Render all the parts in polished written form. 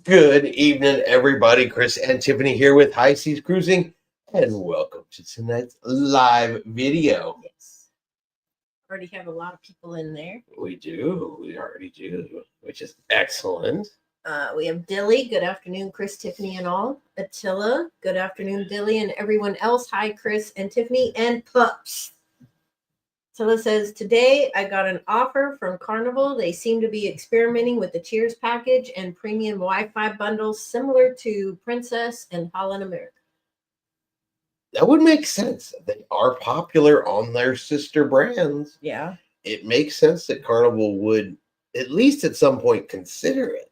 Good evening, everybody. Chris and Tiffany here with High Seas Cruising, and welcome to tonight's live video. Yes. Already have a lot of people in there. We already do, which is excellent. We have Dilly. Good afternoon, Chris, Tiffany, and all. Attila. Good afternoon, Dilly, and everyone else. Hi, Chris and Tiffany, and pups. Attila says, today I got an offer from Carnival. They seem to be experimenting with the Cheers package and premium Wi-Fi bundles similar to Princess and Holland America. That would make sense. They are popular on their sister brands. Yeah. It makes sense that Carnival would, at least at some point, consider it.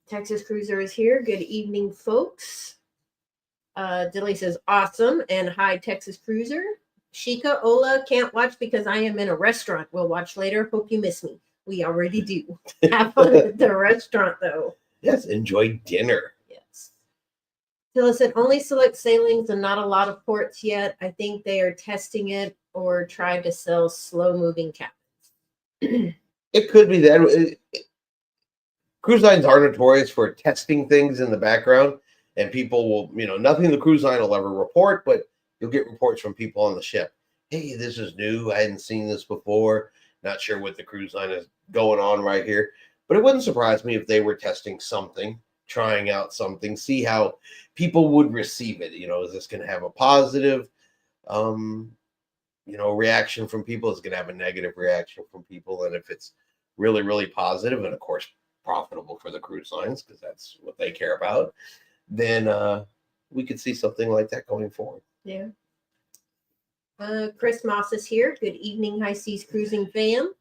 Texas Cruiser is here. Good evening, folks. Dilly says, awesome. And hi, Texas Cruiser. Shika, Ola, can't watch because I am in a restaurant. We'll watch later. Hope you miss me. We already do. Have fun at the restaurant, though. Yes, enjoy dinner. Yes. Tilla said, only select sailings and not a lot of ports yet. I think they are testing it or tried to sell slow-moving cabins. It could be that. Cruise lines are notorious for testing things in the background, and people will, nothing the cruise line will ever report, but you'll get reports from people on the ship. Hey, this is new. I hadn't seen this before. Not sure what the cruise line is going on right here. But it wouldn't surprise me if they were testing something, trying out something, see how people would receive it. Is this going to have a positive, reaction from people? Is it going to have a negative reaction from people? And if it's really, really positive and, of course, profitable for the cruise lines, because that's what they care about, then we could see something like that going forward. Yeah. Chris Moss is here. Good evening, High Seas Cruising fam.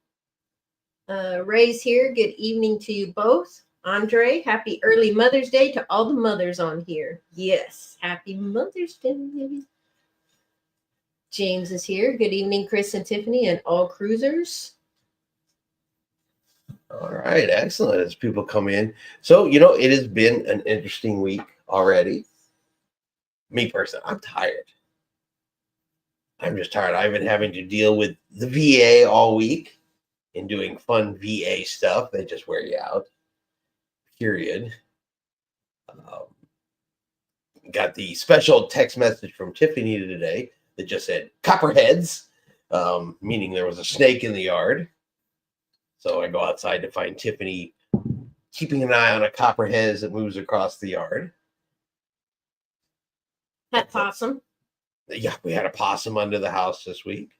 Ray's here. Good evening to you both. Andre, happy early Mother's Day to all the mothers on here. Yes, happy Mother's Day. James is here. Good evening, Chris and Tiffany and all cruisers. All right, excellent. As people come in. So, it has been an interesting week already. Me personally, I'm tired. I'm just tired. I've been having to deal with the VA all week and doing fun VA stuff. They just wear you out. Period. Got the special text message from Tiffany today that just said copperheads, meaning there was a snake in the yard. So I go outside to find Tiffany keeping an eye on a copperhead as it moves across the yard. Pet possum. Yeah, we had a possum under the house this week.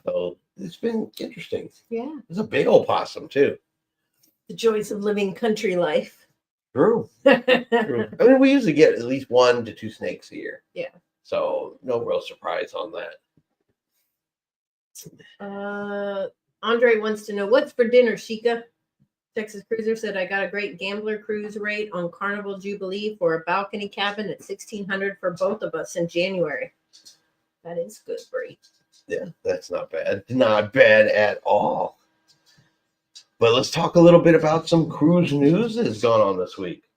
So it's been interesting. Yeah. It's a big old possum, too. The joys of living country life. True. True. I mean, we usually get at least 1 to 2 snakes a year. Yeah. So no real surprise on that. Andre wants to know, what's for dinner, Shika? Texas Cruiser said, I got a great gambler cruise rate on Carnival Jubilee for a balcony cabin at $1,600 for both of us in January. That is good rate. Yeah, that's not bad. Not bad at all. But let's talk a little bit about some cruise news that has gone on this week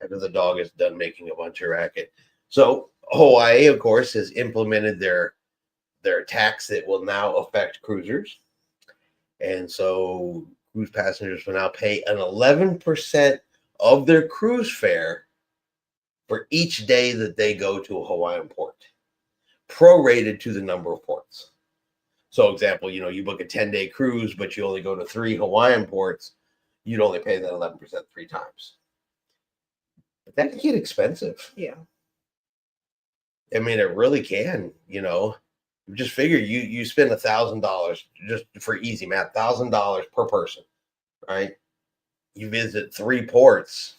after the dog is done making a bunch of racket. So Hawaii, of course, has implemented their tax that will now affect cruisers. And so cruise passengers will now pay an 11% of their cruise fare for each day that they go to a Hawaiian port, prorated to the number of ports. So, example, you book a 10-day cruise, but you only go to 3 Hawaiian ports, you'd only pay that 11% 3 times. But that can get expensive. Yeah. I mean, it really can, Just figure you spend $1,000 just for easy math, $1,000 per person, right? You visit 3 ports,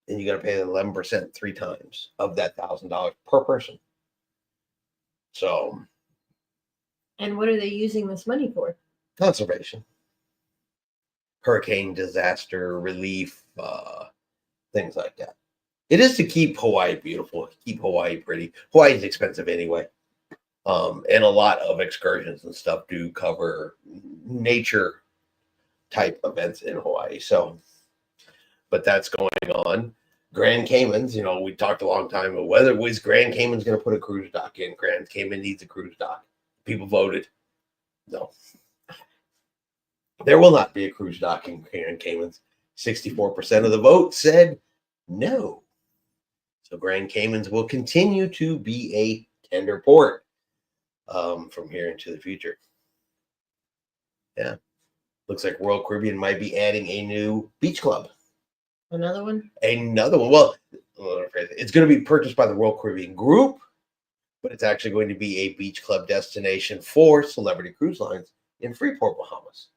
and you got to pay 11% 3 times of that $1,000 per person. So, and what are they using this money for? Conservation, hurricane disaster relief, things like that. It is to keep Hawaii beautiful, keep Hawaii pretty. Hawaii's expensive anyway. And a lot of excursions and stuff do cover nature type events in Hawaii. So, but that's going on. Grand Caymans, we talked a long time about whether was Grand Cayman's going to put a cruise dock in. Grand Cayman needs a cruise dock. People voted no. There will not be a cruise dock in Grand Caymans. 64% of the vote said no. So Grand Caymans will continue to be a tender port from here into the future. Yeah. Looks like Royal Caribbean might be adding a new beach club. Another one? Another one. Well, it's going to be purchased by the Royal Caribbean Group, but it's actually going to be a beach club destination for Celebrity Cruise Lines in Freeport, Bahamas.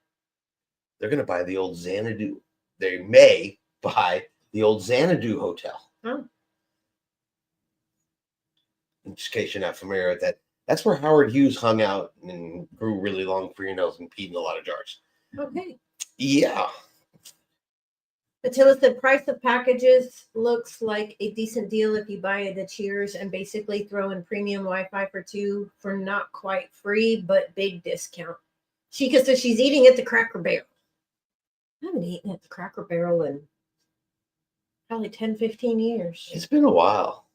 They're going to buy the old Xanadu. They may buy the old Xanadu Hotel. Oh. In case you're not familiar with that, that's where Howard Hughes hung out and grew really long fingernails and peed in a lot of jars. Okay. Yeah. Attila said price of packages looks like a decent deal if you buy the Cheers and basically throw in premium Wi-Fi for 2 for not quite free, but big discount. Chica says she's eating at the Cracker Barrel. I haven't eaten at the Cracker Barrel in probably 10, 15 years. It's been a while.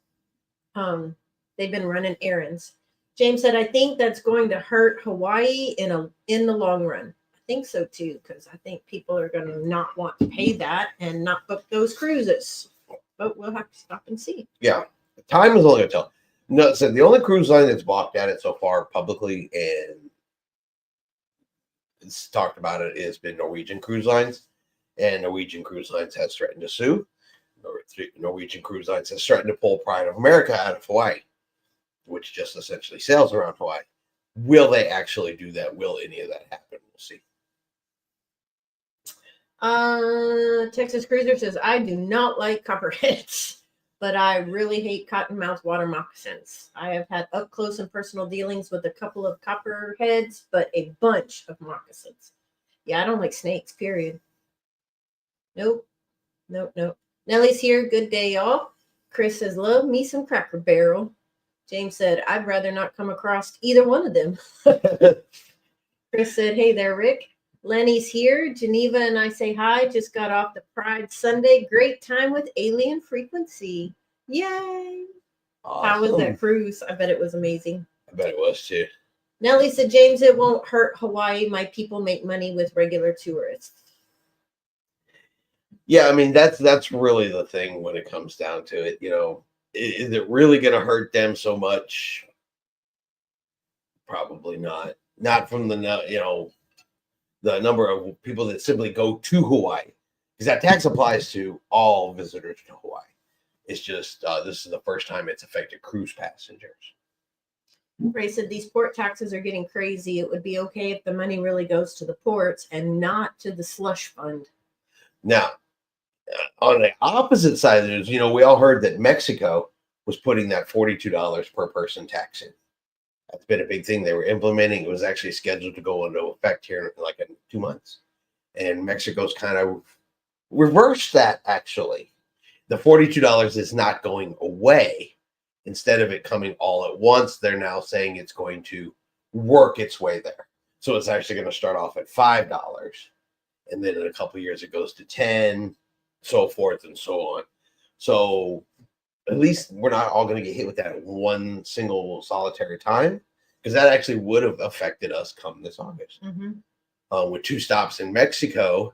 They've been running errands. James said, I think that's going to hurt Hawaii in the long run. I think so too, because I think people are going to not want to pay that and not book those cruises. But we'll have to stop and see. Yeah. Time is only going to tell. No, so the only cruise line that's balked at it so far publicly and it's talked about it has been Norwegian Cruise Lines. And Norwegian Cruise Lines has threatened to sue. Norwegian Cruise Lines has threatened to pull Pride of America out of Hawaii, which just essentially sails around Hawaii. Will they actually do that? Will any of that happen? We'll see. Texas Cruiser says, I do not like copperheads, but I really hate cottonmouth water moccasins. I have had up close and personal dealings with a couple of copperheads, but a bunch of moccasins. Yeah, I don't like snakes, period. Nope. Nellie's here. Good day, y'all. Chris says, love me some Cracker Barrel. James said, I'd rather not come across either one of them. Chris said, hey there, Rick. Lenny's here. Geneva and I say hi. Just got off the Pride Sunday. Great time with Alien Frequency. Yay. Awesome. How was that cruise? I bet it was amazing. I bet it was too. Nellie said, James, it won't hurt Hawaii. My people make money with regular tourists. Yeah, I mean, that's really the thing when it comes down to it. You know, is it really going to hurt them so much? Probably not. Not from the number of people that simply go to Hawaii, because that tax applies to all visitors to Hawaii. It's just this is the first time it's affected cruise passengers. Ray said these port taxes are getting crazy. It would be okay if the money really goes to the ports and not to the slush fund. Now, on the opposite side of it, we all heard that Mexico was putting that $42 per person tax in. That's been a big thing they were implementing. It was actually scheduled to go into effect here in 2 months. And Mexico's kind of reversed that, actually. The $42 is not going away. Instead of it coming all at once, they're now saying it's going to work its way there. So it's actually going to start off at $5. And then in a couple of years, it goes to 10, so forth and so on. So at least we're not all going to get hit with that at one single solitary time, because that actually would have affected us come this August. With 2 stops in Mexico.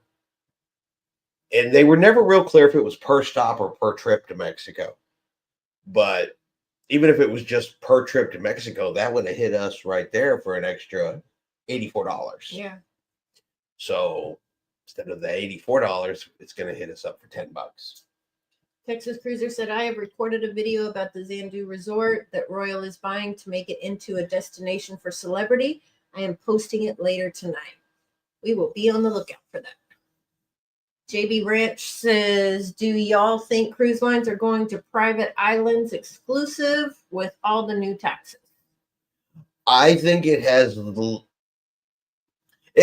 And they were never real clear if it was per stop or per trip to Mexico. But even if it was just per trip to Mexico, that would have hit us right there for an extra $84. Yeah. So instead of the $84, it's going to hit us up for $10. Texas Cruiser said, I have recorded a video about the Xanadu Resort that Royal is buying to make it into a destination for celebrity. I am posting it later tonight. We will be on the lookout for that. JB Ranch says, do y'all think cruise lines are going to private islands exclusive with all the new taxes? I think it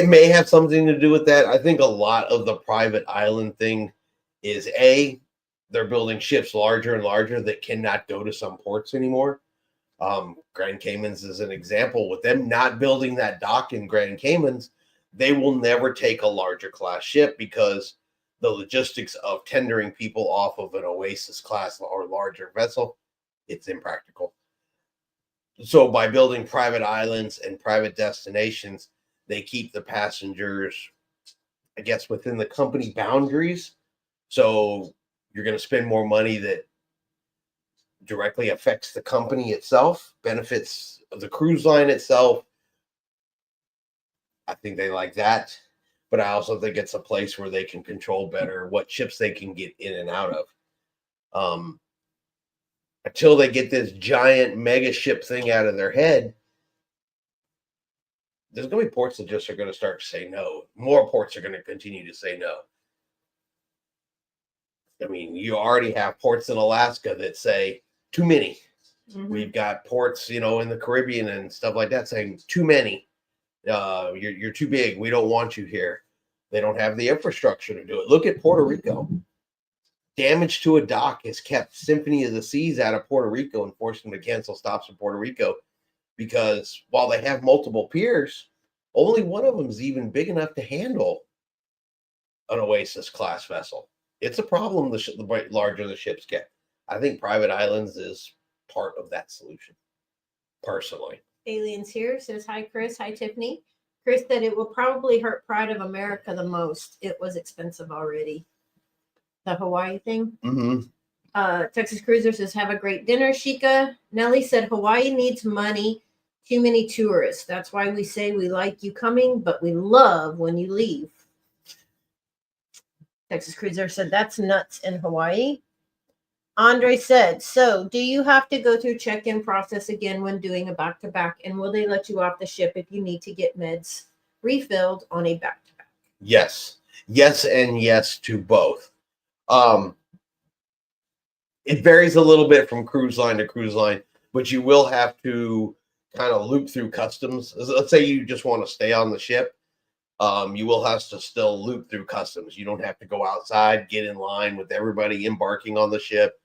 may have something to do with that. I think a lot of the private island thing is they're building ships larger and larger that cannot go to some ports anymore. Grand Caymans is an example. With them not building that dock in Grand Caymans, they will never take a larger class ship because the logistics of tendering people off of an Oasis class or larger vessel, it's impractical. So by building private islands and private destinations, they keep the passengers I guess, within the company boundaries. So you're going to spend more money that directly affects the company itself, benefits of the cruise line itself. I think they like that. But I also think it's a place where they can control better what ships they can get in and out of. Until they get this giant mega ship thing out of their head, there's going to be ports that just are going to start to say no. More ports are going to continue to say no. I mean, you already have ports in Alaska that say too many. Mhm. We've got ports, in the Caribbean and stuff like that saying too many. You're too big. We don't want you here. They don't have the infrastructure to do it. Look at Puerto Rico. Damage to a dock has kept Symphony of the Seas out of Puerto Rico and forced them to cancel stops in Puerto Rico because while they have multiple piers, only one of them is even big enough to handle an Oasis class vessel. It's a problem the larger the ships get. I think private islands is part of that solution, personally. Aliens here says, hi, Chris. Hi, Tiffany. Chris said it will probably hurt Pride of America the most. It was expensive already. The Hawaii thing. Mm-hmm. Texas Cruiser says, have a great dinner, Shika. Nellie said, Hawaii needs money. Too many tourists. That's why we say we like you coming, but we love when you leave. Texas Cruiser said, that's nuts in Hawaii. Andre said, so do you have to go through check-in process again when doing a back-to-back? And will they let you off the ship if you need to get meds refilled on a back-to-back? Yes. Yes and yes to both. It varies a little bit from cruise line to cruise line, but you will have to kind of loop through customs. Let's say you just want to stay on the ship. You will have to still loop through customs. You don't have to go outside, get in line with everybody embarking on the ship.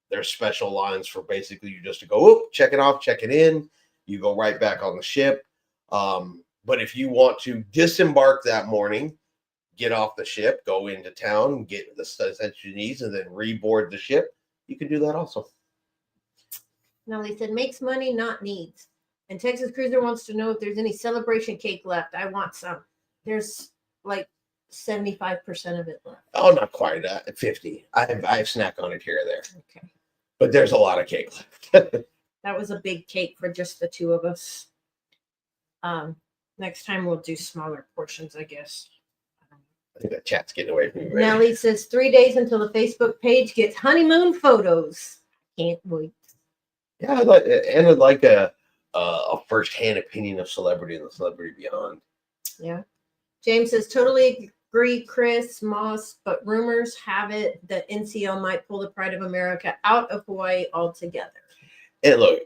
There's special lines for basically you just to go, check it off, check it in. You go right back on the ship. But if you want to disembark that morning, get off the ship, go into town, get the essential needs, and then reboard the ship, you can do that also. Nellie said, makes money, not needs. And Texas Cruiser wants to know if there's any celebration cake left. I want some. There's like 75% of it left. Oh, not quite 50. I have snack on it here or there. Okay. But there's a lot of cake left. That was a big cake for just the two of us. Next time we'll do smaller portions, I guess. I think that chat's getting away from me. Nellie says 3 days until the Facebook page gets honeymoon photos. Can't wait. Yeah, I'd like a first-hand opinion of Celebrity and the Celebrity Beyond. Yeah. James says, totally agree, Chris Moss, but rumors have it that NCL might pull the Pride of America out of Hawaii altogether. And look,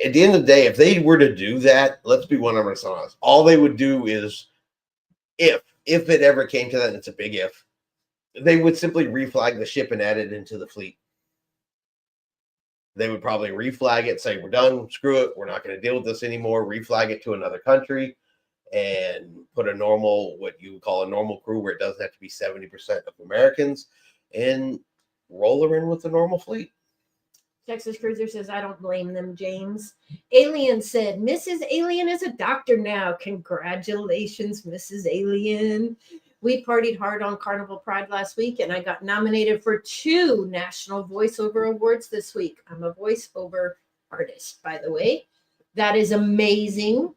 at the end of the day, if they were to do that, let's be 100% honest. All they would do is, if it ever came to that, and it's a big if, they would simply reflag the ship and add it into the fleet. They would probably reflag it, say, we're done, screw it, we're not going to deal with this anymore, reflag it to another country, and put a normal, what you would call a normal crew, where it doesn't have to be 70% of Americans, and roll her in with the normal fleet. Texas Cruiser says, I don't blame them, James. Alien said, Mrs. Alien is a doctor now. Congratulations, Mrs. Alien. We partied hard on Carnival Pride last week, and I got nominated for 2 National Voiceover Awards this week. I'm a voiceover artist, by the way. That is amazing.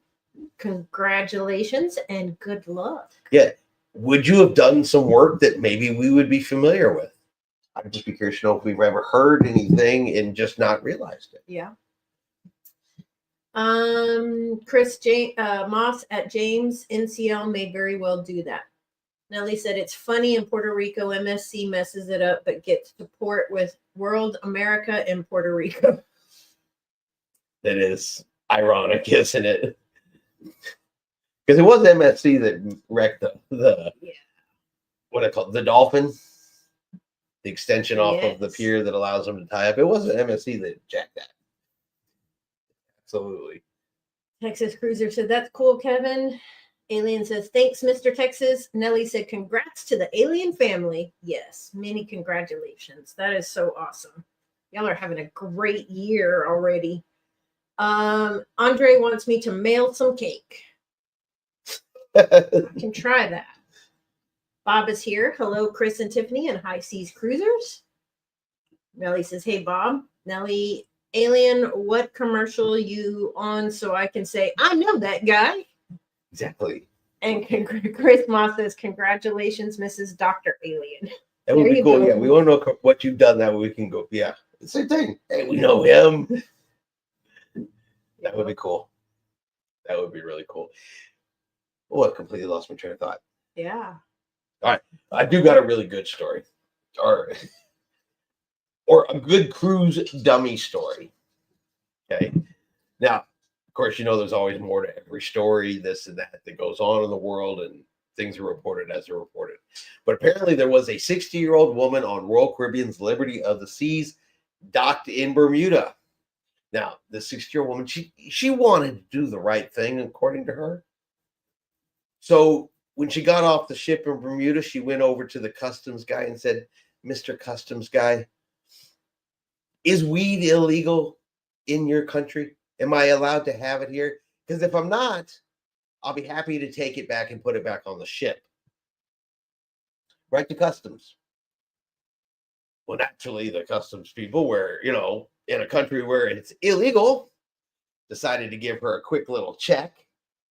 Congratulations and good luck. Yeah. Would you have done some work that maybe we would be familiar with? I'd just be curious to know if we've ever heard anything and just not realized it. Yeah. Chris Moss at James NCL may very well do that. Nellie said it's funny in Puerto Rico, MSC messes it up, but gets support with World America in Puerto Rico. That is ironic, isn't it? Because it was MSC that wrecked the what I call the Dolphin. The extension off of the pier that allows them to tie up. It wasn't MSC that jacked that. Absolutely. Texas Cruiser said, that's cool, Kevin. Alien says, thanks, Mr. Texas. Nellie said, congrats to the Alien family. Yes, many congratulations. That is so awesome. Y'all are having a great year already. Andre wants me to mail some cake. I can try that. Bob is here. Hello, Chris and Tiffany and High Seas Cruisers. Nellie says, hey, Bob. Nellie, Alien, what commercial you on so I can say, I know that guy? Exactly. And Chris Moss says, congratulations, Mrs. Dr. Alien. That would There be you cool. go. Yeah, we want to know what you've done. That way we can go. Yeah, same thing. Hey, we know him. That would be cool. That would be really cool. Oh, I completely lost my train of thought. Yeah. I do got a really good story, or a good cruise dummy story. Okay. Now, of course, you know there's always more to every story, this and that goes on in the world, and things are reported as they're reported. But apparently, there was a 60-year-old woman on Royal Caribbean's Liberty of the Seas docked in Bermuda. Now, the 60-year-old woman, she wanted to do the right thing, according to her. So when she got off the ship in Bermuda, she went over to the customs guy and said, Mr. Customs Guy, is weed illegal in your country? Am I allowed to have it here? Because if I'm not, I'll be happy to take it back and put it back on the ship. Right to customs. Well, naturally, the customs people were, in a country where it's illegal, decided to give her a quick little check.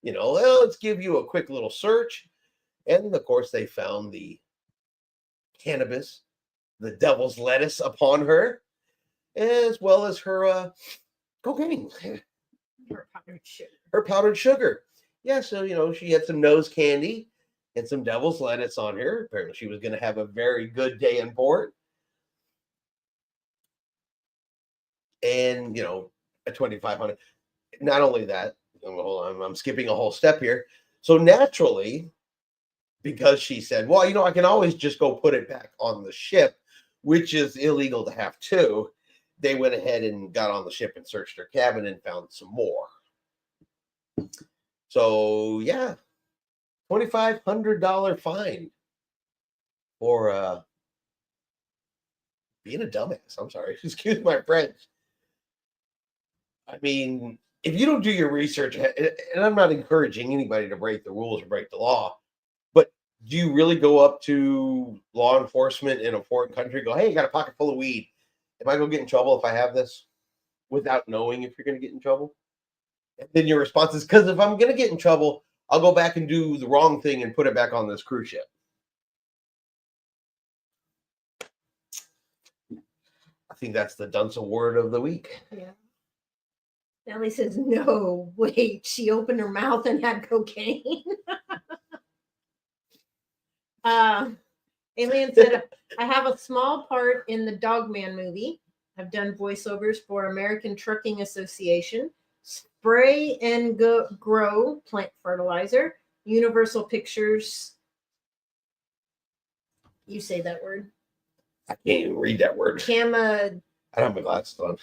Well, let's give you a quick little search. And of course, they found the cannabis, the devil's lettuce upon her, as well as her cocaine, her powdered sugar. Yeah, so, she had some nose candy and some devil's lettuce on her. Apparently, she was going to have a very good day in port. And, at 2,500. Not only that, hold on, I'm skipping a whole step here. So naturally, because she said, well, I can always just go put it back on the ship, which is illegal to have too. They went ahead and got on the ship and searched her cabin and found some more. So yeah, $2,500 fine for being a dumbass. I'm sorry, excuse my French. I mean, if you don't do your research, and I'm not encouraging anybody to break the rules or break the law, but do you really go up to law enforcement in a foreign country and go, hey, I got a pocket full of weed. Am I going to get in trouble if I have this, without knowing if you're going to get in trouble? And then your response is, because if I'm going to get in trouble, I'll go back and do the wrong thing and put it back on this cruise ship. I think that's the dunce award of the week. Yeah. Nellie says, no, wait, she opened her mouth and had cocaine. Alien said, I have a small part in the Dogman movie. I've done voiceovers for American Trucking Association, Spray and Grow Plant Fertilizer, Universal Pictures. You say that word. I can't even read that word. I don't have my glasses on.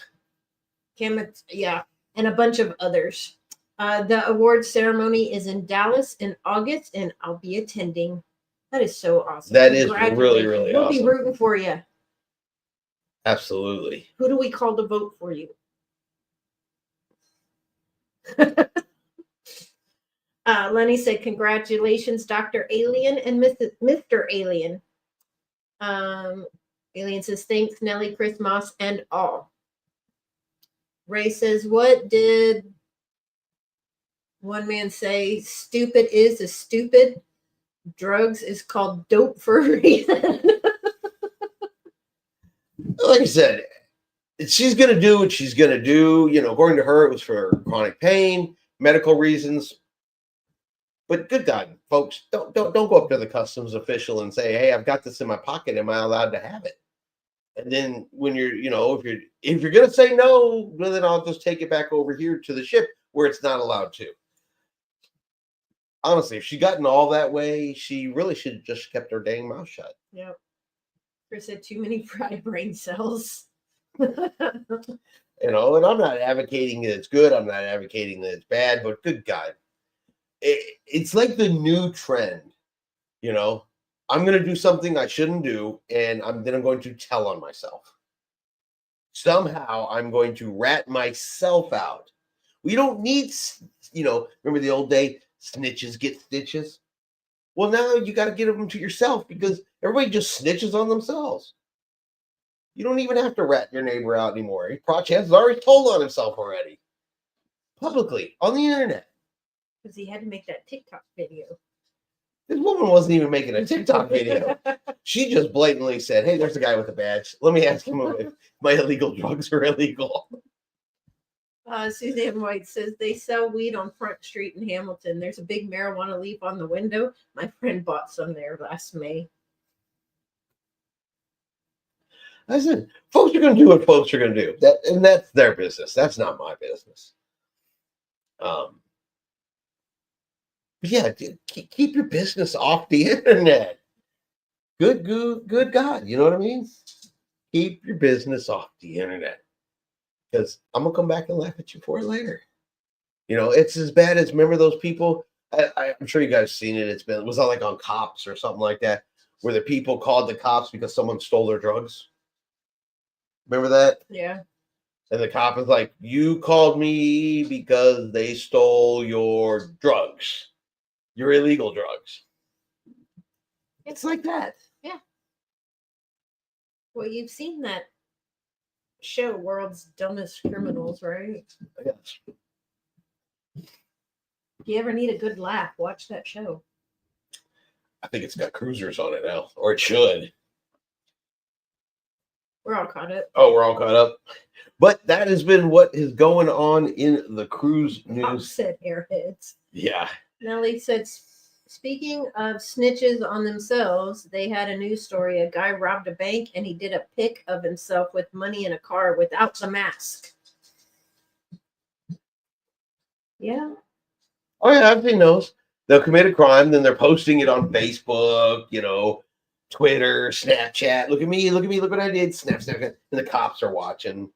Yeah, and a bunch of others. The award ceremony is in Dallas in August, and I'll be attending. That is so awesome. That is really, really awesome. We'll be rooting for you. Absolutely. Who do we call to vote for you? Lenny said, congratulations, Dr. Alien and Mr. Alien. Alien says, thanks, Nellie, Chris Moss, and all. Ray says, what did one man say? Stupid is stupid. Drugs is called dope for a reason. Like I said, she's going to do what she's going to do. According to her, it was for chronic pain, medical reasons. But good God, folks, don't go up to the customs official and say, hey, I've got this in my pocket. Am I allowed to have it? And then when you're, if you're going to say no, well, then I'll just take it back over here to the ship where it's not allowed to. Honestly, if she gotten all that way, she really should have just kept her dang mouth shut. Yep. Chris said too many fried brain cells. And I'm not advocating that it's good. I'm not advocating that it's bad, but good God. It's like the new trend, I'm going to do something I shouldn't do, and then I'm going to tell on myself. Somehow I'm going to rat myself out. We don't need, remember the old day, snitches get stitches? Well, now you got to get them to yourself because everybody just snitches on themselves. You don't even have to rat your neighbor out anymore. Chances are he's told on himself already, publicly, on the internet. Because he had to make that TikTok video. This woman wasn't even making a TikTok video. She just blatantly said, "Hey, there's a guy with a badge. Let me ask him if my illegal drugs are illegal." Suzanne White says they sell weed on Front Street in Hamilton. There's a big marijuana leaf on the window. My friend bought some there last May. I said, folks are going to do what folks are going to do. And that's their business. That's not my business. But yeah, keep your business off the internet. Good God. You know what I mean? Keep your business off the internet. Because I'm going to come back and laugh at you for it later. You know, it's as bad as, remember those people? I'm sure you guys have seen it. It was like on Cops or something like that, where the people called the cops because someone stole their drugs. Remember that? Yeah. And the cop is like, you called me because they stole your drugs, your illegal drugs. It's like that. Yeah. Well, you've seen that show, World's Dumbest Criminals, right? Yes. If you ever need a good laugh, watch that show. I think it's got cruisers on it now, or it should. We're all caught up. Oh, we're all caught up. But that has been what is going on in the cruise Pop news. said airheads. Yeah. Nellie said, speaking of snitches on themselves, they had a news story. A guy robbed a bank and he did a pic of himself with money in a car without the mask. Yeah. Oh, yeah, I've seen those. They'll commit a crime, then they're posting it on Facebook, Twitter, Snapchat. Look at me, look what I did. Snap. And the cops are watching.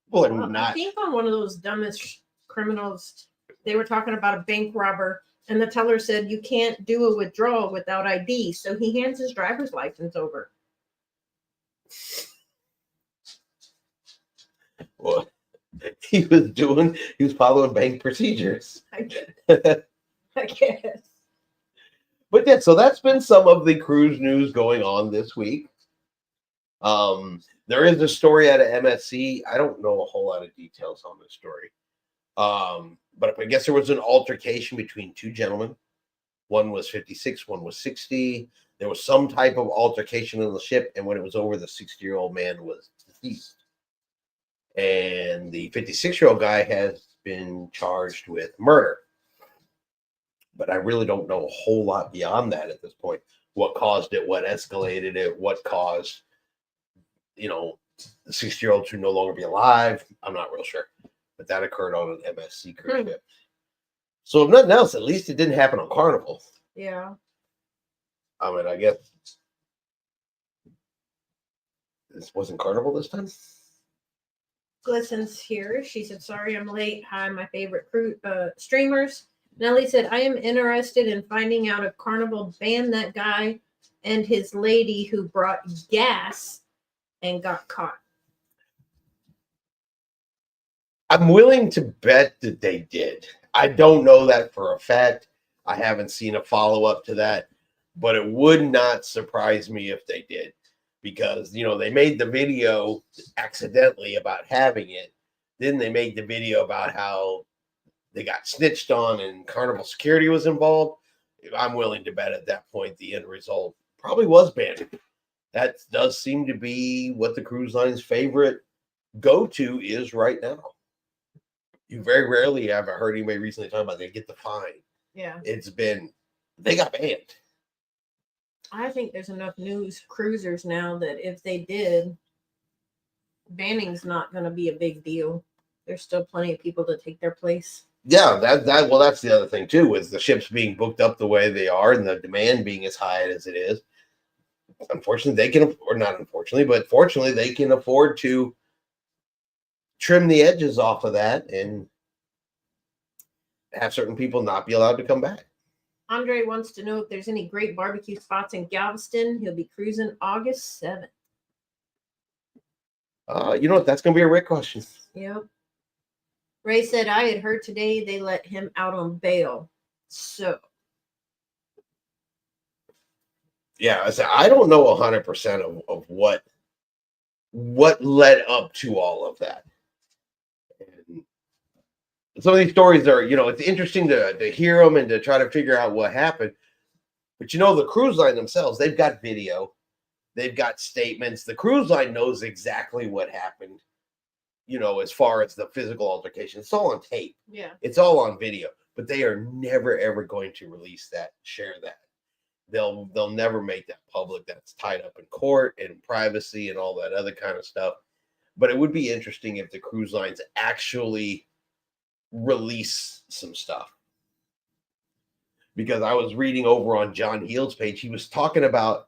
Well, I think on one of those dumbest criminals, they were talking about a bank robber, and the teller said you can't do a withdrawal without ID. So he hands his driver's license over. Well, he was following bank procedures. I guess. But yeah, so that's been some of the cruise news going on this week. There is a story out of MSC. I don't know a whole lot of details on this story. But I guess there was an altercation between two gentlemen. One was 56, one was 60. There was some type of altercation on the ship, and when it was over, the 60-year-old man was deceased. And the 56-year-old guy has been charged with murder. But I really don't know a whole lot beyond that at this point. What caused it, what escalated it, what caused, the 60-year-old to no longer be alive. I'm not real sure. But that occurred on an MSC cruise ship. So if nothing else, at least it didn't happen on Carnival. Yeah. I mean, I guess this wasn't Carnival this time. Glisten's here. She said, sorry I'm late. Hi, my favorite streamers. Nellie said, I am interested in finding out if Carnival banned that guy and his lady who brought gas and got caught. I'm willing to bet that they did. I don't know that for a fact. I haven't seen a follow-up to that, but it would not surprise me if they did, because, they made the video accidentally about having it. Then they made the video about how they got snitched on and Carnival security was involved. I'm willing to bet at that point the end result probably was banned. That does seem to be what the cruise line's favorite go-to is right now. You very rarely have heard anybody recently talking about they get the fine. Yeah. They got banned. I think there's enough news cruisers now that if they did, banning's not going to be a big deal. There's still plenty of people to take their place. Yeah, that's the other thing too, is the ships being booked up the way they are and the demand being as high as it is. Unfortunately, fortunately, they can afford to trim the edges off of that and have certain people not be allowed to come back. Andre wants to know if there's any great barbecue spots in Galveston. He'll be cruising August 7th. You know what? That's going to be a Rick question. Yep. Ray said, I had heard today they let him out on bail. So Yeah, I don't know 100% of what led up to all of that. And some of these stories are, it's interesting to hear them and to try to figure out what happened. But the cruise line themselves, they've got video, they've got statements. The cruise line knows exactly what happened, as far as the physical altercation. It's all on tape. Yeah. It's all on video, but they are never ever going to release that, share that. They'll never make that public. That's tied up in court and privacy and all that other kind of stuff. But it would be interesting if the cruise lines actually release some stuff. Because I was reading over on John Heald's page, he was talking about,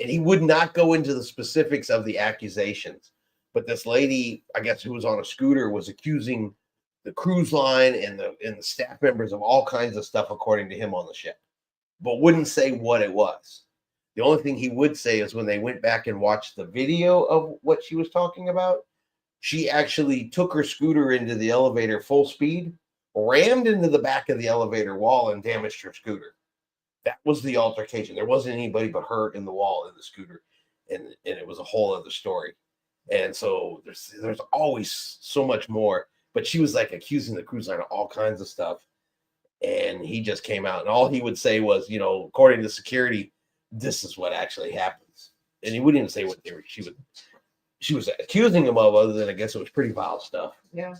and he would not go into the specifics of the accusations, but this lady, I guess, who was on a scooter, was accusing the cruise line and the staff members of all kinds of stuff, according to him, on the ship, but wouldn't say what it was. The only thing he would say is when they went back and watched the video of what she was talking about, she actually took her scooter into the elevator full speed, rammed into the back of the elevator wall, and damaged her scooter. That was the altercation. There wasn't anybody but her in the wall in the scooter, and it was a whole other story. And so there's always so much more. But she was like accusing the cruise line of all kinds of stuff, and he just came out, and all he would say was, according to security, this is what actually happens, and he wouldn't even say what she was accusing him of, other than I guess it was pretty vile stuff. Yeah.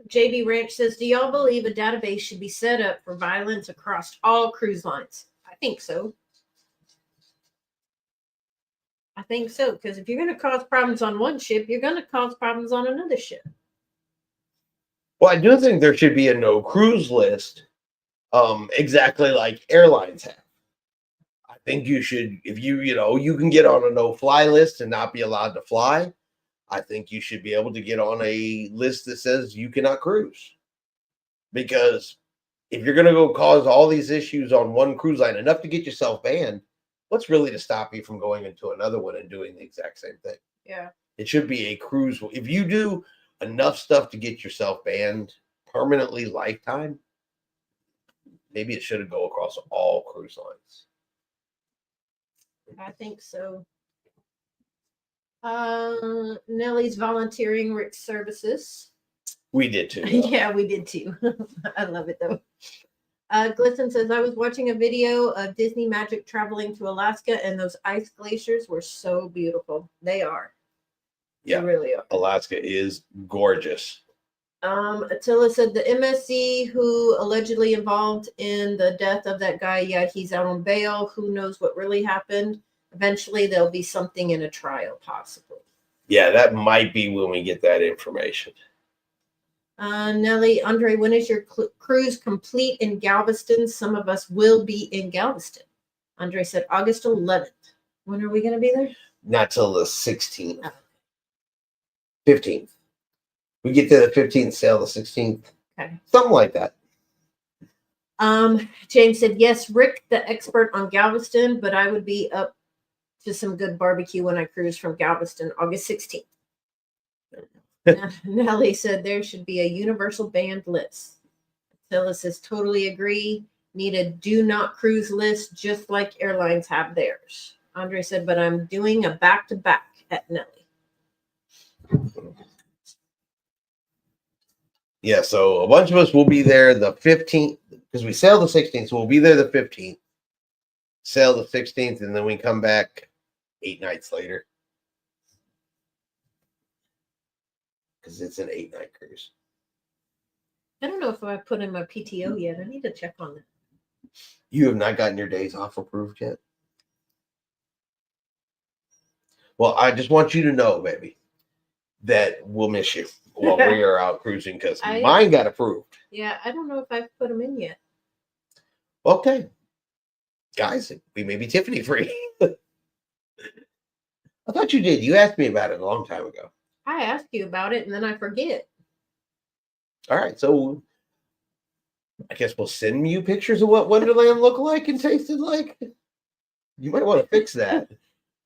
JB Ranch says, do y'all believe a database should be set up for violence across all cruise lines? I think so. Because if you're going to cause problems on one ship, you're going to cause problems on another ship. Well, I do think there should be a no cruise list, exactly like airlines have. I think you should, if you can get on a no fly list and not be allowed to fly, I think you should be able to get on a list that says you cannot cruise. Because if you're going to go cause all these issues on one cruise line, enough to get yourself banned, what's really to stop you from going into another one and doing the exact same thing? Yeah. It should be a cruise. If you do enough stuff to get yourself banned permanently, lifetime, maybe it should go across all cruise lines. I think so. Nellie's volunteering Rick's services. We did too. Yeah, we did too. I love it though. Glisten says, I was watching a video of Disney Magic traveling to Alaska, and those ice glaciers were so beautiful. They are. Yeah, they really are. Alaska is gorgeous. Attila said the MSC who allegedly involved in the death of that guy, yeah, he's out on bail. Who knows what really happened? Eventually, there'll be something in a trial, possibly. Yeah, that might be when we get that information. Nellie, Andre, when is your cruise complete in Galveston? Some of us will be in Galveston. Andre said August 11th. When are we going to be there? Not till the 16th. 15th. We get to the 15th, sail the 16th. Okay. Something like that. James said, yes, Rick, the expert on Galveston, but I would be up to some good barbecue when I cruise from Galveston, August 16th. Nellie said there should be a universal banned list. Attila says, totally agree. Need a do not cruise list, just like airlines have theirs. Andre said, but I'm doing a back-to-back at Nellie. Yeah, so a bunch of us will be there the 15th, because we sail the 16th, so we'll be there the 15th, sail the 16th, and then we come back 8 nights later. Because it's an 8-night cruise. I don't know if I put in my PTO yet. I need to check on that. You have not gotten your days off approved yet? Well, I just want you to know, baby, that we'll miss you while we are out cruising, because mine got approved. Yeah, I don't know if I've put them in yet. Okay. Guys, we may be Tiffany free. I thought you did. You asked me about it a long time ago. I ask you about it and then I forget. All right, so I guess we'll send you pictures of what Wonderland looked like and tasted like. You might want to fix that.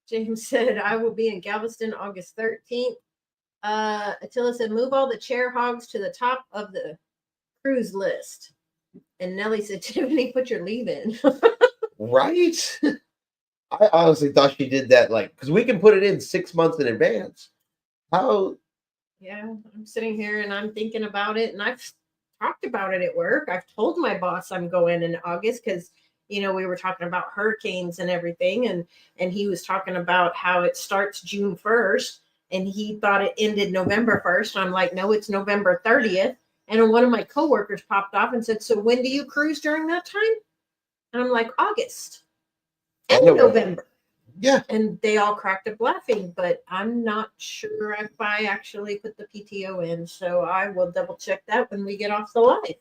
James said, I will be in Galveston August 13th. Attila said, move all the chair hogs to the top of the cruise list. And Nellie said, Tiffany, put your leave in. Right? I honestly thought she did that because we can put it in 6 months in advance. How? Yeah, I'm sitting here and I'm thinking about it, and I've talked about it at work. I've told my boss I'm going in August because we were talking about hurricanes and everything, and he was talking about how it starts June 1st, and he thought it ended November 1st. I'm like, no, it's November 30th. And then one of my coworkers popped off and said, so when do you cruise during that time? And I'm like, August and November. Yeah. And they all cracked up laughing, but I'm not sure if I actually put the PTO in. So I will double check that when we get off the live.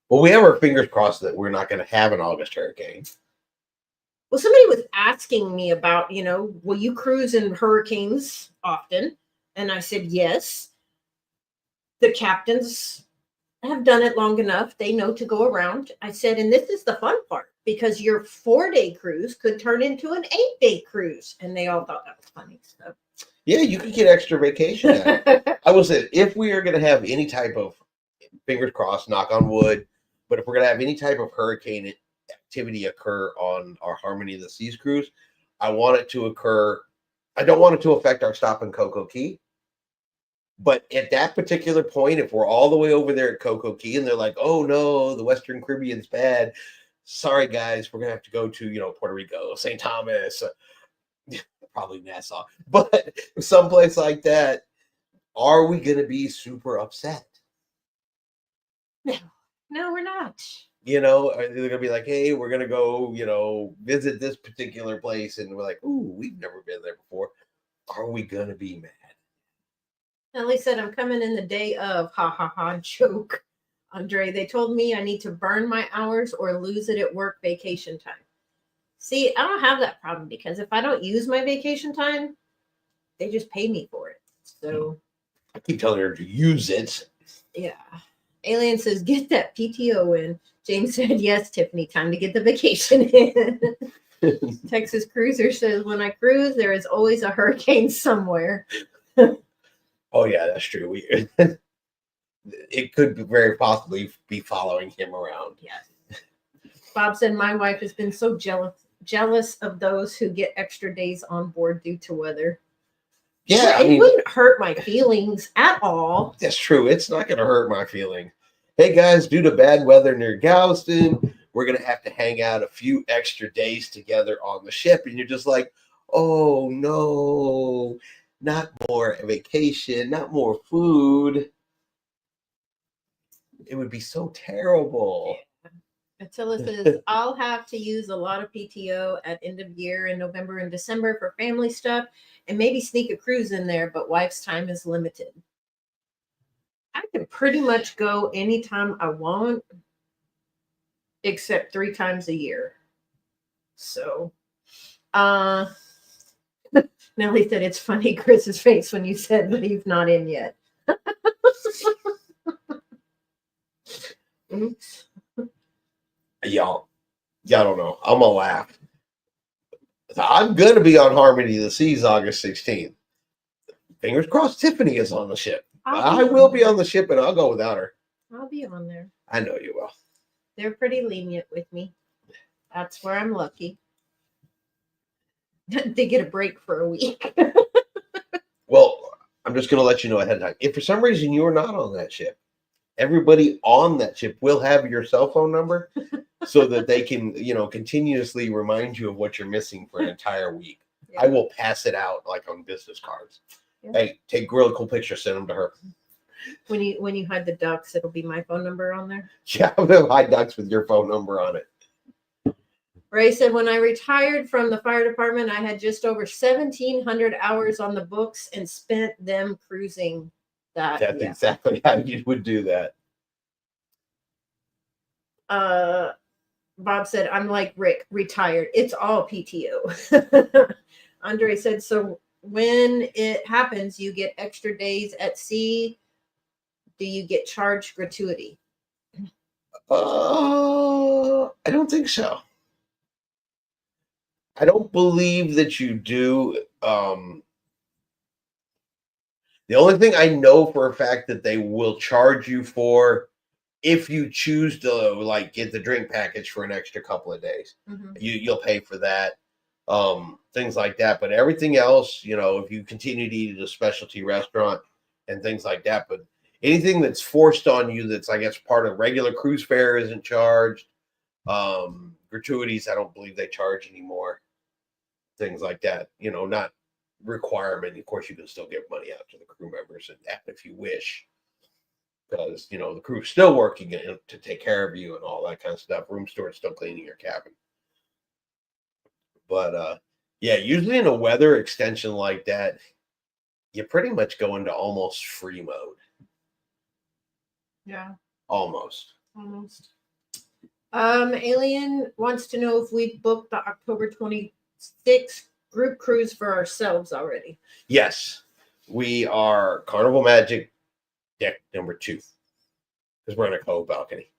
Well, we have our fingers crossed that we're not going to have an August hurricane. Well, somebody was asking me about, will you cruise in hurricanes often? And I said, yes. The captains have done it long enough. They know to go around. I said, and this is the fun part, because your 4-day cruise could turn into an 8-day cruise. And they all thought that was funny. So yeah, you could get extra vacation out of it. I will say, if we are going to have any type of, fingers crossed, knock on wood, but if we're going to have any type of hurricane activity occur on our Harmony of the Seas cruise, I want it to occur. I don't want it to affect our stop in Coco Key. But at that particular point, if we're all the way over there at Coco Key and they're like, oh no, the Western Caribbean's bad. Sorry, guys, we're going to have to go to, Puerto Rico, St. Thomas, probably Nassau, but someplace like that, are we going to be super upset? No, we're not. They're going to be like, hey, we're going to go, visit this particular place. And we're like, ooh, we've never been there before. Are we going to be mad? Ellie said, I'm coming in the day of, ha ha ha, joke. Andre, they told me I need to burn my hours or lose it at work vacation time. See, I don't have that problem because if I don't use my vacation time, they just pay me for it. So I keep telling her to use it. Yeah. Alien says, get that PTO in. James said, yes, Tiffany, time to get the vacation in. Texas Cruiser says, when I cruise, there is always a hurricane somewhere. Oh, yeah, that's true. It could very possibly be following him around. Yes. Bob said, my wife has been so jealous of those who get extra days on board due to weather. Yeah, it wouldn't hurt my feelings at all. That's true. It's not going to hurt my feeling. Hey, guys, due to bad weather near Galveston, we're going to have to hang out a few extra days together on the ship. And you're just like, oh, no, not more vacation, not more food. It would be so terrible. Attila says, I'll have to use a lot of PTO at end of year in November and December for family stuff and maybe sneak a cruise in there, but wife's time is limited. I can pretty much go anytime I want, except 3 times a year. So, Nellie said, it's funny, Chris's face when you said that he's not in yet. Oops. Y'all don't know. I'm gonna laugh. I'm gonna be on Harmony of the Seas August 16th. Fingers crossed Tiffany is on the ship. I will be on the ship and I'll go without her. I'll be on there. I know you will. They're pretty lenient with me. That's where I'm lucky. They get a break for a week. Well, I'm just gonna let you know ahead of time. If for some reason you're not on that ship, everybody on that ship will have your cell phone number so that they can, continuously remind you of what you're missing for an entire week. Yeah. I will pass it out like on business cards. Yeah. Hey, take really cool pictures, send them to her. When you hide the ducks, it'll be my phone number on there. Yeah, I'm gonna hide ducks with your phone number on it. Ray said, when I retired from the fire department, I had just over 1,700 hours on the books and spent them cruising. That's exactly how you would do that. Bob said, I'm like Rick, retired. It's all PTO. Andre said, so when it happens, you get extra days at sea. Do you get charged gratuity? I don't think so. I don't believe that you do. The only thing I know for a fact that they will charge you for if you choose to like get the drink package for an extra couple of days, you'll pay for that. Things like that. But everything else, if you continue to eat at a specialty restaurant and things like that, but anything that's forced on you that's, I guess, part of regular cruise fare isn't charged. Gratuities, I don't believe they charge anymore. Things like that, not requirement. Of course, you can still give money out to the crew members and that if you wish, because the crew's still working to take care of you and all that kind of stuff. Room steward's still cleaning your cabin. But yeah, usually in a weather extension like that, you pretty much go into almost free mode. Yeah. Almost. Alien wants to know if we booked the October 26th group cruise for ourselves already. Yes, we are Carnival Magic deck number 2 because we're in a cove balcony.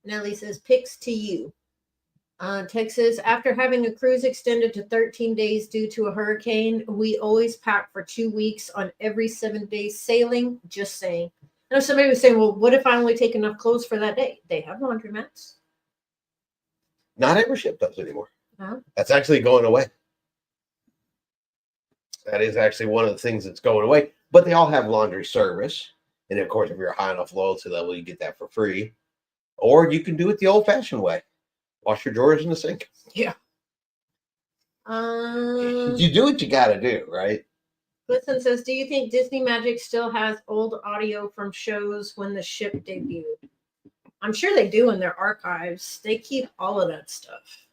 Nellie says, picks to you. Texas, after having a cruise extended to 13 days due to a hurricane, we always pack for 2 weeks on every 7 days sailing. Just saying. I know somebody was saying, well, what if I only take enough clothes for that day? They have laundromats. Not every ship does anymore. Huh? That's actually going away. That is actually one of the things that's going away. But they all have laundry service. And of course, if you're a high enough loyalty level, you get that for free. Or you can do it the old-fashioned way. Wash your drawers in the sink. Yeah. You do what you got to do, right? Listen says, do you think Disney Magic still has old audio from shows when the ship debuted? I'm sure they do in their archives. They keep all of that stuff.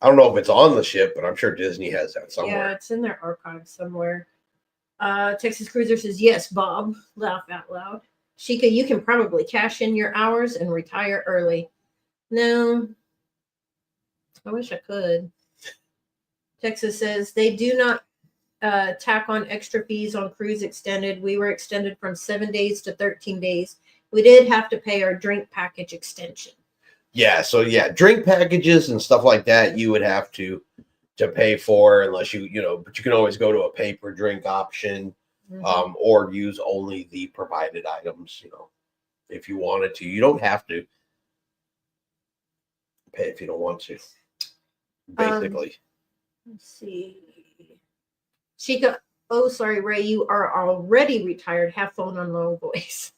I don't know if it's on the ship, but I'm sure Disney has that somewhere. Yeah, it's in their archives somewhere. Texas Cruiser says, yes, Bob. Laugh out loud. Sheikah, you can probably cash in your hours and retire early. No. I wish I could. Texas says, they do not tack on extra fees on cruise extended. We were extended from 7 days to 13 days. We did have to pay our drink package extension. Yeah, so yeah, drink packages and stuff like that you would have to pay for unless but you can always go to a pay per drink option, or use only the provided items, if you wanted to. You don't have to pay if you don't want to, basically. Let's see. Sheikah, oh, sorry, Ray, you are already retired. Have phone on low voice.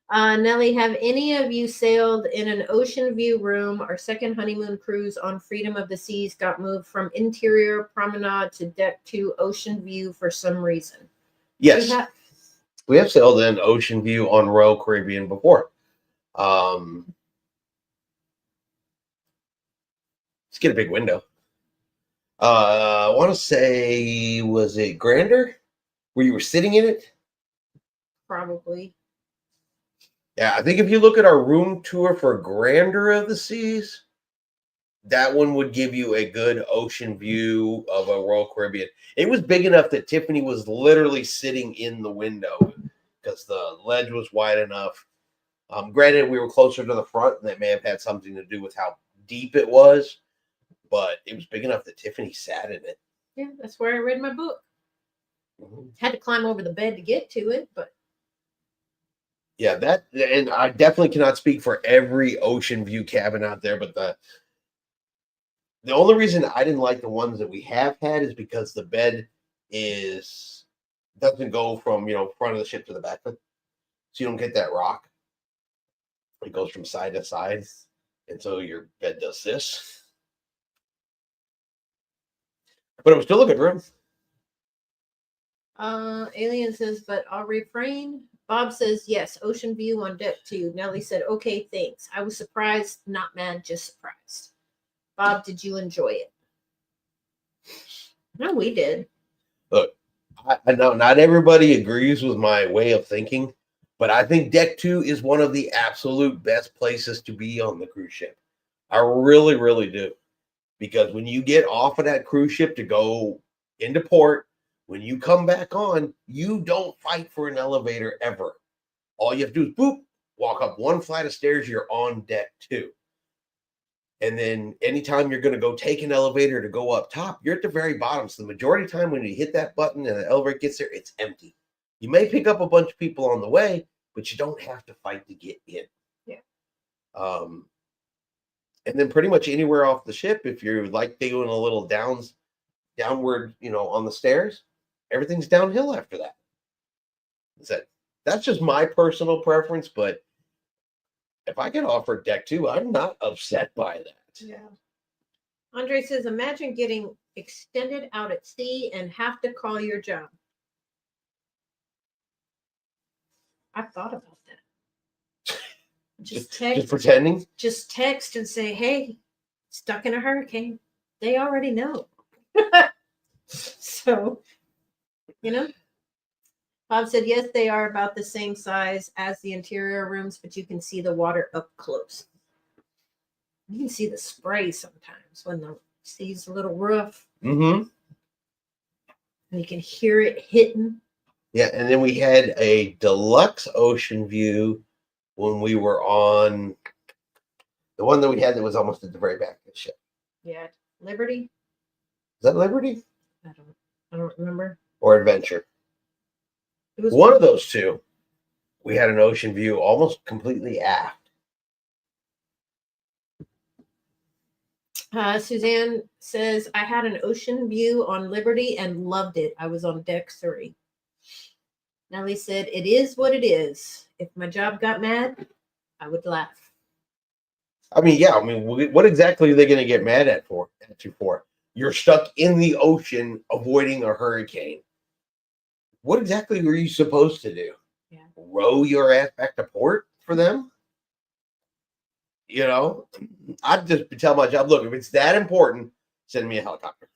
Nellie, have any of you sailed in an ocean view room? Our second honeymoon cruise on Freedom of the Seas got moved from interior promenade to deck 2 ocean view for some reason. Yes. We have sailed in ocean view on Royal Caribbean before. Let's get a big window. I want to say, was it Grander? Where you were sitting in it? Probably. Yeah, I think if you look at our room tour for Grander of the Seas, that one would give you a good ocean view of a Royal Caribbean. It was big enough that Tiffany was literally sitting in the window because the ledge was wide enough. Granted, we were closer to the front, and that may have had something to do with how deep it was, but it was big enough that Tiffany sat in it. Yeah, that's where I read my book. Had to climb over the bed to get to it, but yeah, that, and I definitely cannot speak for every ocean view cabin out there, but the only reason I didn't like the ones that we have had is because the bed doesn't go from front of the ship to the back, so you don't get that rock. It goes from side to side, and so your bed does this. But it was still a good room. Alien says, but I'll refrain. Bob says, yes, ocean view on deck 2. Nellie said, okay, thanks. I was surprised, not mad, just surprised. Bob, did you enjoy it? No, we did. Look, I know not everybody agrees with my way of thinking, but I think deck 2 is one of the absolute best places to be on the cruise ship. I really, really do. Because when you get off of that cruise ship to go into port, when you come back on, you don't fight for an elevator ever. All you have to do is boop, walk up one flight of stairs, you're on deck 2. And then anytime you're going to go take an elevator to go up top, you're at the very bottom. So the majority of the time when you hit that button and the elevator gets there, it's empty. You may pick up a bunch of people on the way, but you don't have to fight to get in. Yeah. And then pretty much anywhere off the ship, if you're like doing a little downward, on the stairs, everything's downhill after that. That's just my personal preference, but if I get offered deck 2, I'm not upset by that. Yeah. Andre says, imagine getting extended out at sea and have to call your job. I've thought about that. Just pretending. Just text and say, hey, stuck in a hurricane. They already know. So, Bob said, yes, they are about the same size as the interior rooms, but you can see the water up close. You can see the spray sometimes when the sea's a little rough. Mm-hmm. And you can hear it hitting. Yeah, and then we had a deluxe ocean view when we were on the one that we had that was almost at the very back of the ship. Yeah, Liberty. Is that Liberty? I don't remember. Or Adventure? It was one of those two. We had an ocean view almost completely aft. Suzanne says, I had an ocean view on Liberty and loved it. I was on deck 3. Nellie said, it is what it is. If my job got mad, I would laugh. I mean, yeah. I mean, what exactly are they going to get mad at you for? You're stuck in the ocean avoiding a hurricane. What exactly were you supposed to do? Yeah. Row your ass back to port for them? I'd just tell my job, look, if it's that important, send me a helicopter.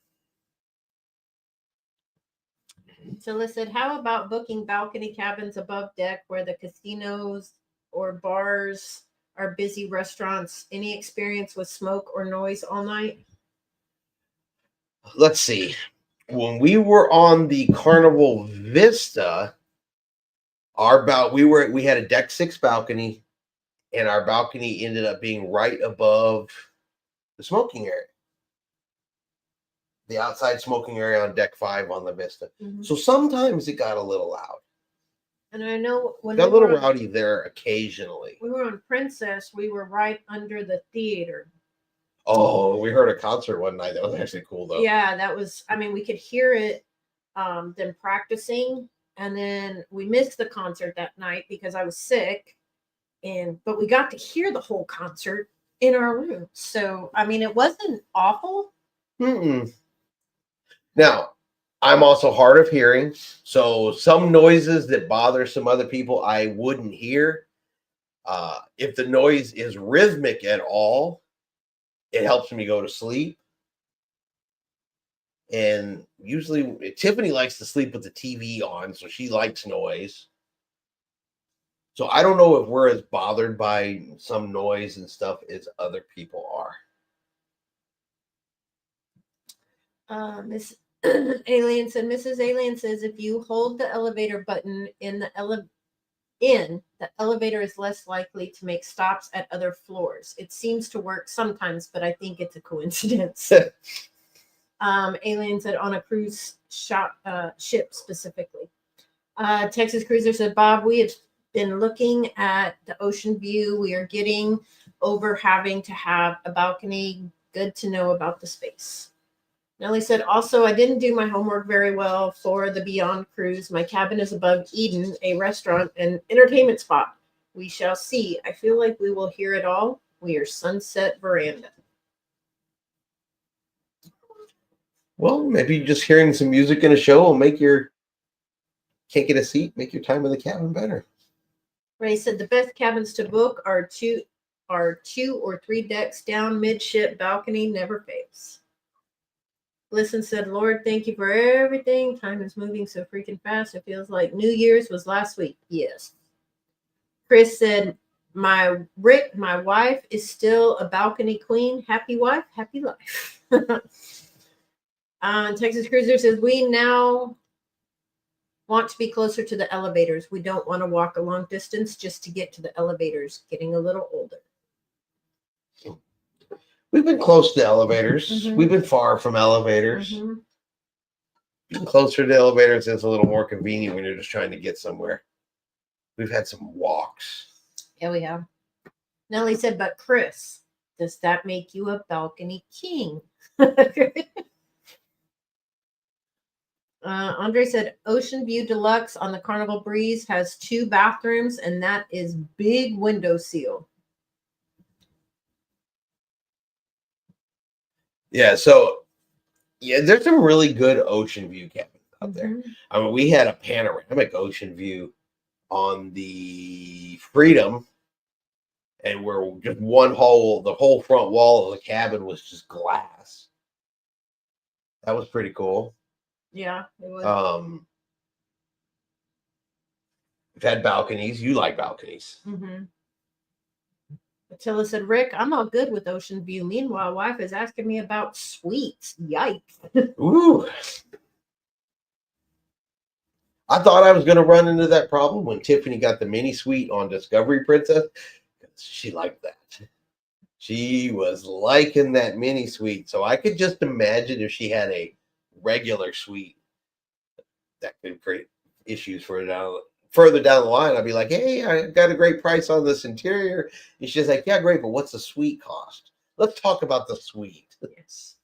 Scylla said, how about booking balcony cabins above deck where the casinos or bars are busy restaurants? Any experience with smoke or noise all night? Let's see. When we were on the Carnival Vista, we had a deck 6 balcony, and our balcony ended up being right above the smoking area. The outside smoking area on deck 5 on the Vista. Mm-hmm. So sometimes it got a little loud. And I know when got a little rowdy there occasionally. We were on Princess, we were right under the theater. Oh, we heard a concert one night. That was actually cool, though. Yeah, that was, we could hear it, them practicing. And then we missed the concert that night because I was sick. But we got to hear the whole concert in our room. So, it wasn't awful. Mm-mm. Now, I'm also hard of hearing. So some noises that bother some other people, I wouldn't hear. If the noise is rhythmic at all, it helps me go to sleep. And usually Tiffany likes to sleep with the TV on, so she likes noise. So I don't know if we're as bothered by some noise and stuff as other people are. Miss Alien said, Mrs. Alien says, if you hold the elevator button the elevator is less likely to make stops at other floors. It seems to work sometimes, but I think it's a coincidence. Alien said, on a cruise ship specifically. Texas Cruiser said, Bob, we have been looking at the ocean view. We are getting over having to have a balcony. Good to know about the space. Nellie said, also, I didn't do my homework very well for the Beyond Cruise. My cabin is above Eden, a restaurant and entertainment spot. We shall see. I feel like we will hear it all. We are Sunset Veranda. Well, maybe just hearing some music in a show will make can't get a seat, make your time in the cabin better. Ray said the best cabins to book are two or three decks down, midship, balcony, never fails. Listen said, Lord, thank you for everything. Time is moving so freaking fast. It feels like New Year's was last week. Yes. Chris said, my wife is still a balcony queen. Happy wife, happy life. Texas Cruiser says, we now want to be closer to the elevators. We don't want to walk a long distance just to get to the elevators. Getting a little older. We've been close to elevators. Mm-hmm. We've been far from elevators. Mm-hmm. Being closer to elevators is a little more convenient when you're just trying to get somewhere. We've had some walks. Yeah, we have. Nellie said, but Chris, does that make you a balcony king? Andre said, Ocean View Deluxe on the Carnival Breeze has 2 bathrooms, and that is big window seal. Yeah, so yeah, there's some really good ocean view cabins out there. Mhm. I mean, we had a panoramic ocean view on the Freedom, and we're just one whole, the whole front wall of the cabin was just glass. That was pretty cool. Yeah, it was. We've had balconies. You like balconies. Mm-hmm. Attila said, Rick, I'm all good with Ocean View. Meanwhile, wife is asking me about suites. Yikes. Ooh. I thought I was going to run into that problem when Tiffany got the mini suite on Discovery Princess. She liked that. She was liking that mini suite. So I could just imagine if she had a regular suite that could create issues for further down the line. I'd be like, hey, I got a great price on this interior. And she's like, yeah, great, but what's the suite cost? Let's talk about the suite. Yes.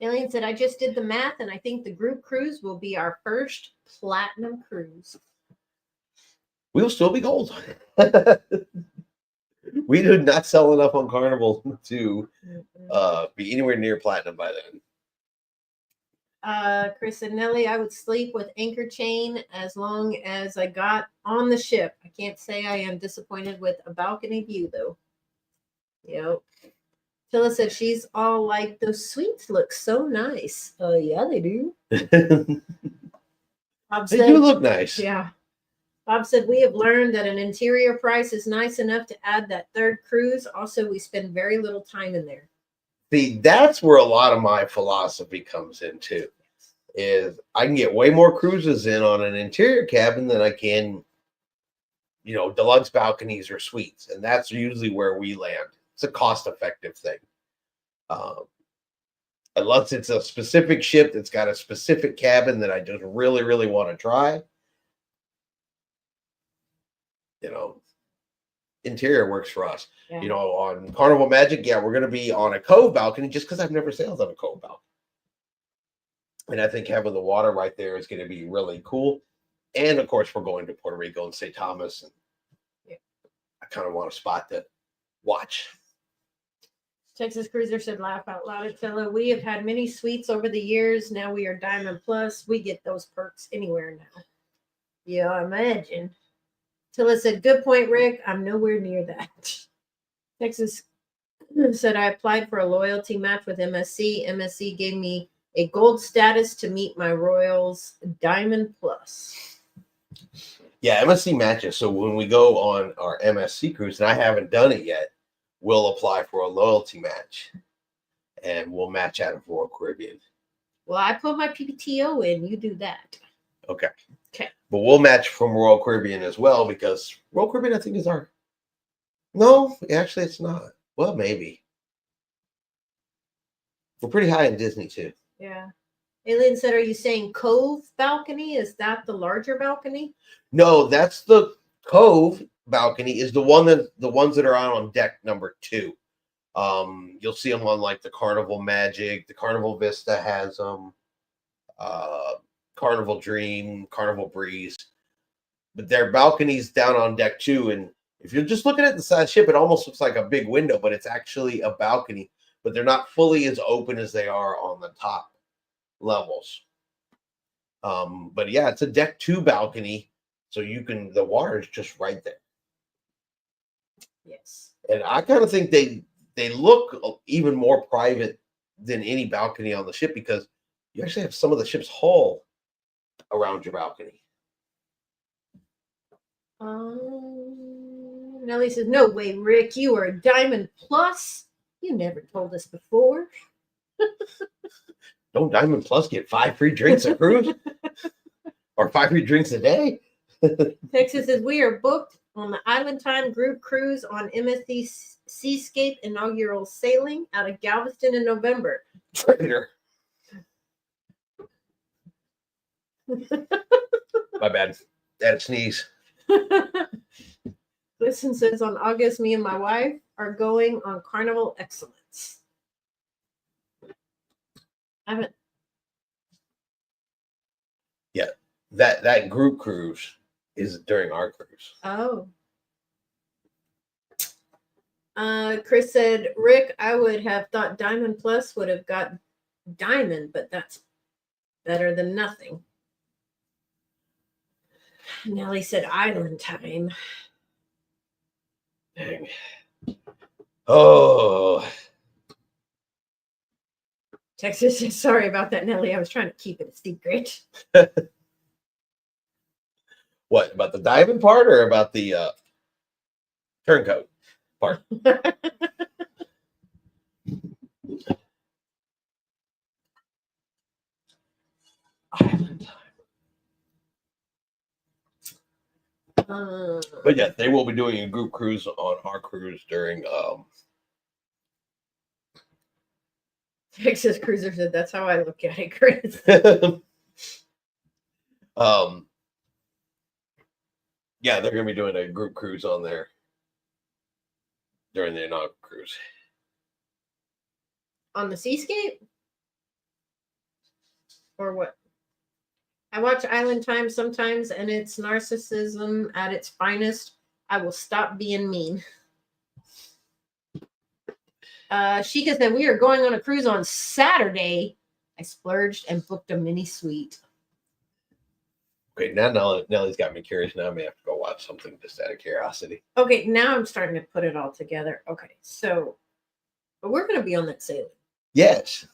Alien said, I just did the math, and I think the group cruise will be our first platinum cruise. We'll still be gold. We did not sell enough on Carnival to be anywhere near platinum by then. Chris and Nellie, I would sleep with anchor chain as long as I got on the ship. I can't say I am disappointed with a balcony view, though. Yep. Phyllis said she's all like, those suites look so nice. Yeah, they do. Bob They said, do look nice. yeah. Bob said, we have learned that an interior price is nice enough to add that third cruise. Also, we spend very little time in there. See, that's where a lot of my philosophy comes in too. Is I can get way more cruises in on an interior cabin than I can, deluxe balconies or suites, and that's usually where we land. It's a cost-effective thing, unless it's a specific ship that's got a specific cabin that I just really, really want to try. Interior works for us. Yeah. On Carnival Magic, yeah, we're going to be on a cove balcony just because I've never sailed on a cove balcony. And I think having the water right there is going to be really cool. And of course, we're going to Puerto Rico and St. Thomas. And yeah. I kind of want a spot to watch. Texas Cruiser said, laugh out loud, Attila. We have had many suites over the years. Now we are Diamond Plus. We get those perks anywhere now. Yeah, I imagine. Attila said, good point, Rick. I'm nowhere near that. Texas said, I applied for a loyalty match with MSC. MSC gave me a gold status to meet my Royals Diamond Plus. Yeah, MSC matches. So when we go on our MSC cruise, and I haven't done it yet, we'll apply for a loyalty match. And we'll match out of Royal Caribbean. Well, I put my PPTO in. You do that. Okay. Okay. But we'll match from Royal Caribbean as well, because Royal Caribbean, I think, is our... No, actually, it's not. Well, maybe. We're pretty high in Disney, too. Yeah. Alien said, are you saying Cove balcony? Is that the larger balcony? No, that's the Cove balcony is the ones that are out on deck number 2. You'll see them on like the Carnival Magic, the Carnival Vista has them, Carnival Dream, Carnival Breeze, but they're balconies down on deck 2. And if you're just looking at the side ship, it almost looks like a big window, but it's actually a balcony. But they're not fully as open as they are on the top levels. But yeah, it's a deck 2 balcony, so the water is just right there. Yes. And I kind of think they look even more private than any balcony on the ship, because you actually have some of the ship's hull around your balcony. Nellie says, no way, Rick, you are a Diamond Plus. You never told us before. Don't Diamond Plus get 5 free drinks a cruise? Or 5 free drinks a day? Texas says, we are booked on the Island Time group cruise on MSC Seascape inaugural sailing out of Galveston in November. Traitor. My bad. Had a sneeze. Listen says on August, me and my wife are going on Carnival Excellence. I haven't. Yeah, that group cruise is during our cruise. Oh. Chris said, Rick, I would have thought Diamond Plus would have got Diamond, but that's better than nothing. Nellie said, Island Time. Dang. Oh, Texas says, sorry about that, Nellie. I was trying to keep it a secret. what about the diamond part or about the turncoat part? Island Time. But yeah, they will be doing a group cruise on our cruise during Texas Cruiser said, that's how I look at it, Chris. Yeah, they're gonna be doing a group cruise on there during the inaugural cruise. On the Seascape? Or what? I watch Island Time sometimes, and it's narcissism at its finest. I will stop being mean. Sheikah said, we are going on a cruise on Saturday. I splurged and booked a mini suite. Okay, now Nellie's got me curious. Now I may have to go watch something just out of curiosity. Okay, now I'm starting to put it all together. Okay, so but we're going to be on that sailing. Yes.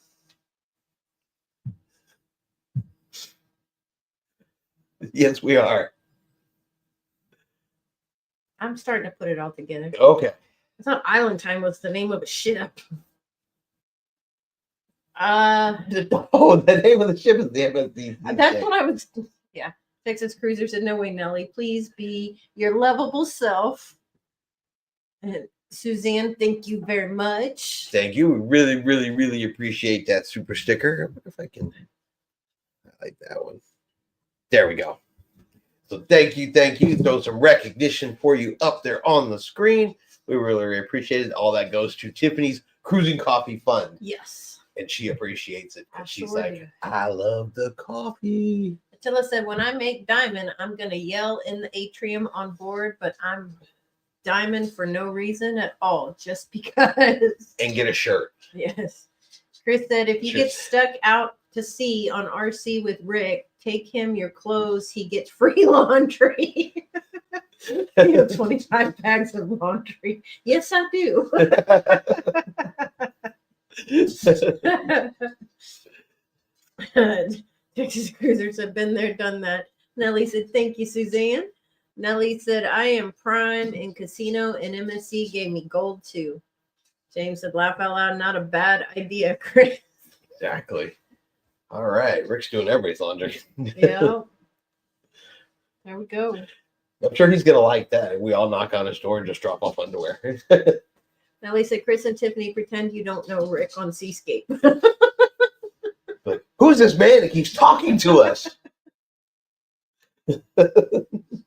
Yes, we are. I'm starting to put it all together. Okay. I thought Island Time was the name of a ship. Oh, the name of the ship is the MSC. That's what I was. Yeah. Texas Cruiser said, no way, Nellie. Please be your lovable self. And Suzanne, thank you very much. Thank you. We really, really, really appreciate that super sticker. I wonder if I can highlight that one. There we go. So thank you. Throw some recognition for you up there on the screen. We really appreciate it. All that goes to Tiffany's Cruising Coffee Fund. Yes. And she appreciates it. She's sure like, do. I love the coffee. Attila said, when I make Diamond, I'm going to yell in the atrium on board, but I'm Diamond for no reason at all, just because. And get a shirt. Yes. Chris said, if you get stuck out to sea on RC with Rick, take him your clothes. He gets free laundry. You have 25 bags of laundry. Yes, I do. Texas Cruisers have been there, done that. Nellie said, thank you, Suzanne. Nellie said, I am prime in casino and MSC gave me gold too. James said, laugh out loud, not a bad idea, Chris. Exactly. All right. Rick's doing everybody's laundry. Yeah. There we go. I'm sure he's going to like that. We all knock on his door and just drop off underwear. Nellie said, Chris and Tiffany, pretend you don't know Rick on Seascape. But who's this man that keeps talking to us?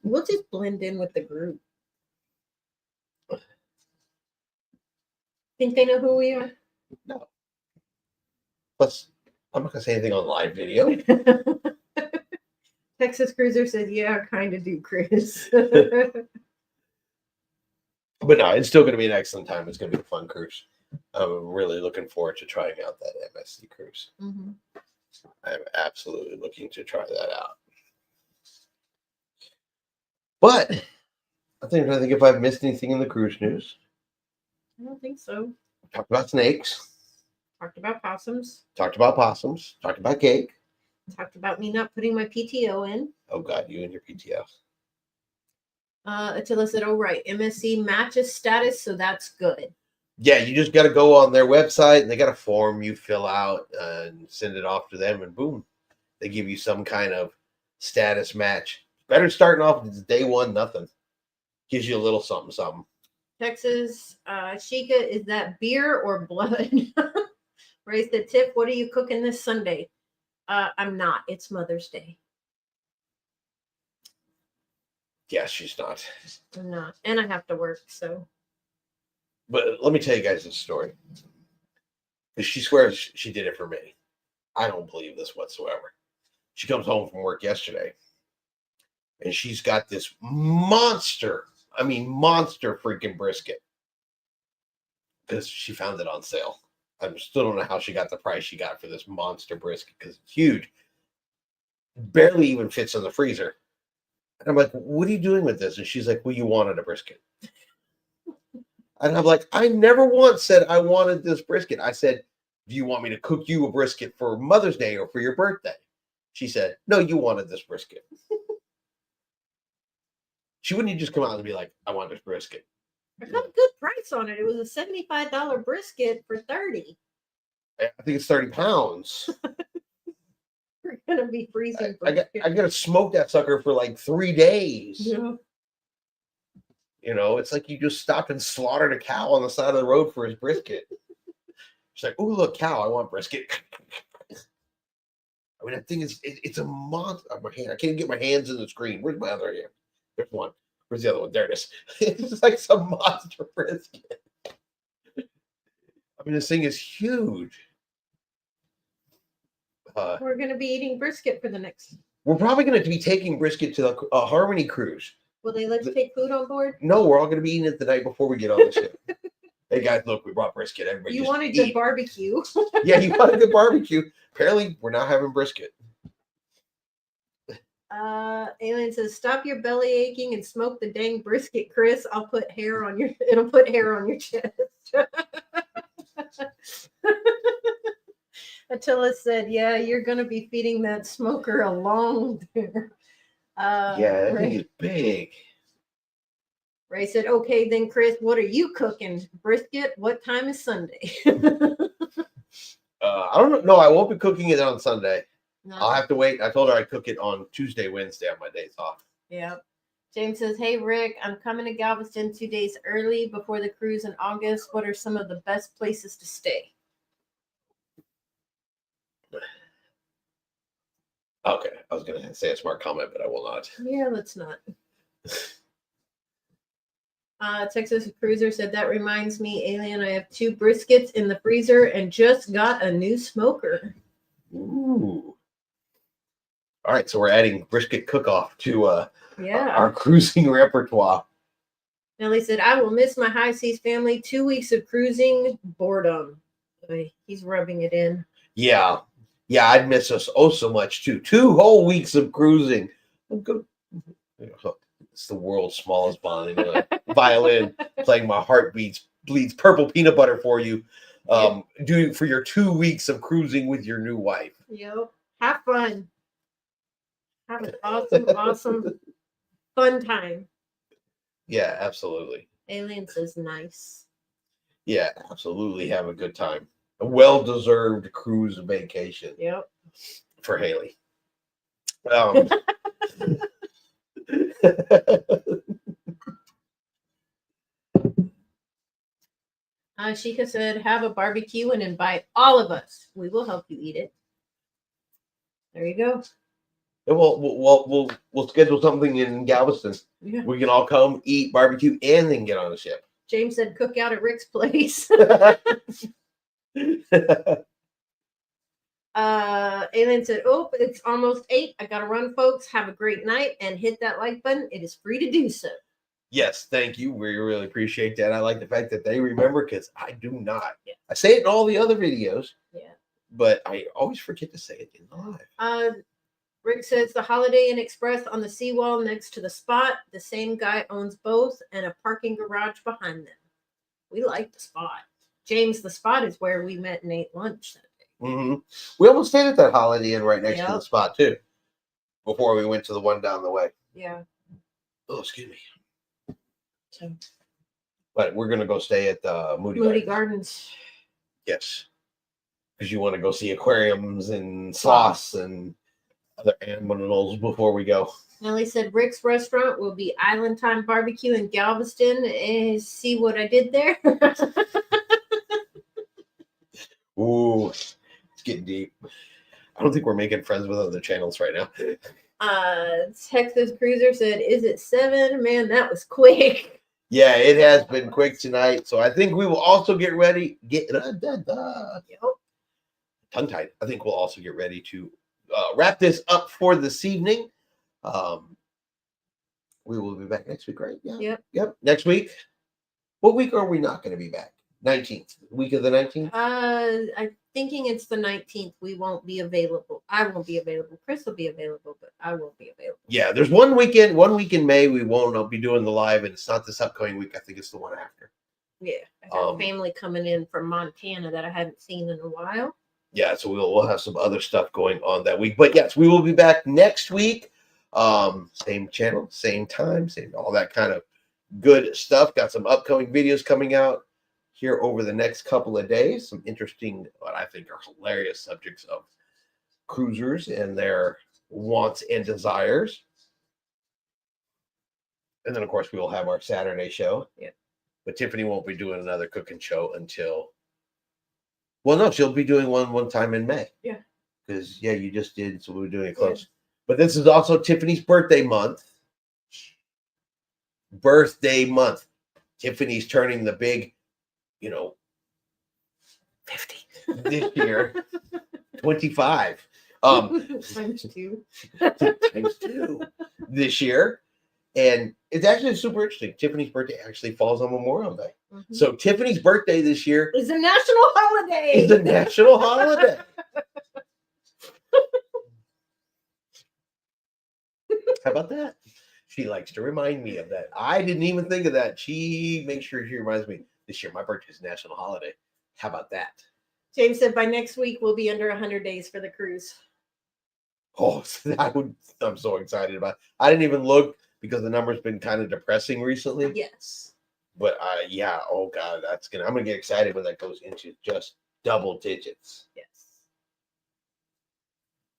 We'll just blend in with the group. Think they know who we are? No. Plus, I'm not going to say anything on live video. Texas Cruiser says, yeah, I kind of do, Chris. But no, it's still going to be an excellent time. It's going to be a fun cruise. I'm really looking forward to trying out that MSC cruise. Mm-hmm. I'm absolutely looking to try that out. But I think if I've missed anything in the cruise news. I don't think so. Talked about snakes. Talked about possums. Talked about possums. Talked about cake. Talked about me not putting my PTO in. Oh, God, you and your PTO. Attila said, oh, right. MSC matches status, so that's good. Yeah, you just got to go on their website, and they got a form you fill out and send it off to them, and boom, they give you some kind of status match. Better starting off with day one, nothing. Gives you a little something, something. Texas, Sheikah, is that beer or blood? Ray said, Tiff, what are you cooking this Sunday? I'm not. It's Mother's Day. Yeah, she's not. I'm not, and I have to work. So But let me tell you guys this story. Because she swears she did it for me. I don't believe this whatsoever. She comes home from work yesterday, and she's got this monster, I mean, monster freaking brisket. Because she found it on sale. I still don't know how she got the price she got for this monster brisket because it's huge. Barely even fits in the freezer. And I'm like, what are you doing with this? And she's like, well, you wanted a brisket. And I'm like, I never once said I wanted this brisket. I said, do you want me to cook you a brisket for Mother's Day or for your birthday? She said, no, you wanted this brisket. She wouldn't just come out and be like, I want this brisket. I got a good price on it. It was a $75 brisket for 30. I think it's 30 pounds. We're gonna be freezing. I got to smoke that sucker for like 3 days. Yeah. You know, it's like you just stopped and slaughtered a cow on the side of the road for his brisket. She's like, oh, look, cow, I want brisket. I mean, that thing is, it's a monster. My hand, I can't get my hands in the screen. Where's my other hand? There's one. Where's the other one? There it is. It's like some monster brisket. I mean, this thing is huge. We're gonna be eating brisket for the next. We're probably going to be taking brisket to the Harmony cruise. Will they let you take food on board? No, we're all going to be eating it the night before we get on the ship. Hey guys, look, we brought brisket. Everybody, You just wanted eat. the barbecue. Yeah, you wanted the barbecue. Apparently, we're not having brisket. Alien says, "Stop your belly aching and smoke the dang brisket, Chris. I'll put hair on your. It'll put hair on your chest." Attila said, "Yeah, you're gonna be feeding that smoker a long dinner." Yeah, that thing is big. Ray said, "Okay, then, Chris, what are you cooking? Brisket? What time is Sunday?" I don't know. No, I won't be cooking it on Sunday. No. I'll have to wait. I told her I'd cook it on Tuesday, Wednesday on my days off. Yeah. James says, "Hey, Rick, I'm coming to Galveston 2 days early before the cruise in August. What are some of the best places to stay?" Okay, I was going to say a smart comment, but I will not. Yeah, let's not. Texas Cruiser said, "That reminds me, Alien, I have 2 briskets in the freezer and just got a new smoker." Ooh. All right, so we're adding brisket cook-off to Yeah. our cruising repertoire. Nellie said, "I will miss my high seas family. 2 weeks of cruising boredom." Boy, he's rubbing it in. Yeah. Yeah, I'd miss us oh so much too. 2 whole weeks of cruising. I'm good. It's the world's smallest violin playing my heart bleeds purple peanut butter for you. Do for your 2 weeks of cruising with your new wife. Yep. Have fun. Have an awesome, fun time. Yeah, absolutely. Alien says, "Nice." Yeah, absolutely. Have a good time. A well-deserved cruise vacation. Yep. For Haley. Sheikah said, "Have a barbecue and invite all of us. We will help you eat it." There you go. We'll schedule something in Galveston. Yeah. We can all come, eat, barbecue, and then get on the ship. James said, "Cook out at Rick's place." Alien said, "Oh, it's almost 8. I gotta run, folks. Have a great night and hit that like button. It is free to do so." Yes, thank you. We really appreciate that. I like the fact that they remember because I do not. Yeah. I say it in all the other videos. Yeah. But I always forget to say it in live. Rick says, "The Holiday Inn Express on the seawall next to the spot. The same guy owns both and a parking garage behind them." We like the spot. James, the spot is where we met and ate lunch that day. Mm-hmm. We almost stayed at that Holiday Inn right next to the Yep. spot too. Before we went to the one down the way. Yeah. Oh, excuse me. So, But we're gonna go stay at Moody Moody Gardens. Gardens. Yes. Because you want to go see aquariums and sloths and other animals before we go. Nellie said, "Rick's restaurant will be Island Time Barbecue in Galveston." See what I did there? Ooh, it's getting deep. I don't think we're making friends with other channels right now. Texas Cruiser said, "Is it 7? Man, that was quick." Yeah, it has been quick tonight. So I think we will also get ready. Yep. Tongue tied. I think we'll also get ready to wrap this up for this evening. We will be back next week, right? Yeah. Yep. Next week. What week are we not going to be back? 19th. Week of the 19th? I'm thinking it's the 19th. We won't be available. I won't be available. Chris will be available, but I won't be available. Yeah, there's one week in May we won't be doing the live, and it's not this upcoming week. I think it's the one after. Yeah. I have family coming in from Montana that I haven't seen in a while. Yeah, so we'll have some other stuff going on that week. But yes, we will be back next week. Same channel, same time, same all that kind of good stuff. Got some upcoming videos coming out here over the next couple of days. Some interesting, what I think are hilarious subjects of cruisers and their wants and desires. And then, of course, we will have our Saturday show. Yeah. But Tiffany won't be doing another cooking show until, well, no, she'll be doing one time in May. Yeah. Because, yeah, you just did, so we were doing it close. Yeah. But this is also Tiffany's birthday month. Tiffany's turning the big, 50 this year. 25. Times 2. Times 2 this year. And it's actually super interesting. Tiffany's birthday actually falls on Memorial Day. Mm-hmm. So Tiffany's birthday this year is a national holiday. It's a national holiday. How about that? She likes to remind me of that. I didn't even think of that. She makes sure she reminds me this year my birthday is a national holiday. How about that? James said by next week we'll be under 100 days for the cruise. Oh, I'm so excited about it. I didn't even look because the number's been kind of depressing recently. Yes. But yeah, oh God, I'm gonna get excited when that goes into just double digits. Yes.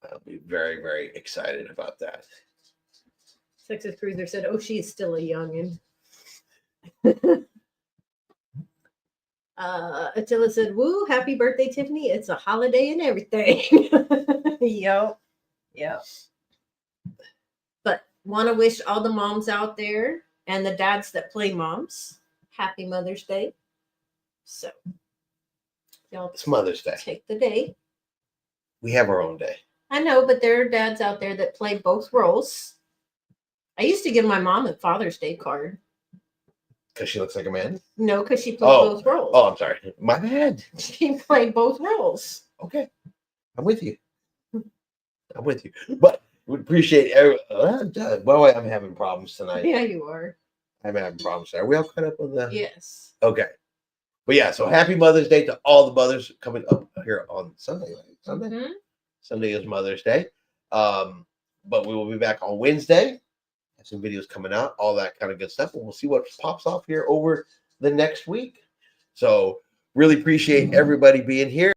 I'll be very, very excited about that. Texas Cruiser said, "Oh, she's still a youngin." Attila said, "Woo, happy birthday, Tiffany. It's a holiday and everything." Yep. But want to wish all the moms out there and the dads that play moms happy Mother's Day. So, y'all, it's Mother's Day. Take the day. We have our own day. I know, but there are dads out there that play both roles. I used to give my mom a Father's Day card. Because she looks like a man? No, because she played both roles. Oh, I'm sorry. My bad. She played both roles. Okay. I'm with you. But we appreciate well, I'm having problems tonight. Yeah, you are. I'm having problems. Are we all caught up on that? Yes. Okay. But yeah, so happy Mother's Day to all the mothers coming up here on Sunday. Sunday? Mm-hmm. Sunday is Mother's Day. But we will be back on Wednesday. Have some videos coming out, all that kind of good stuff. And we'll see what pops off here over the next week. So really appreciate everybody being here.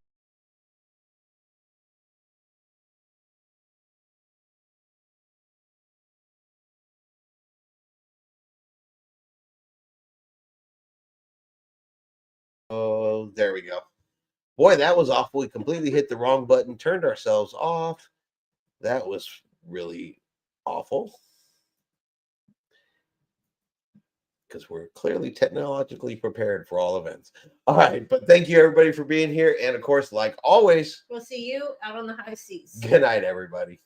Oh, there we go. Boy, that was awful. We completely hit the wrong button, turned ourselves off. That was really awful. Because we're clearly technologically prepared for all events. All right, but thank you everybody for being here. And of course, like always, we'll see you out on the high seas. Good night, everybody.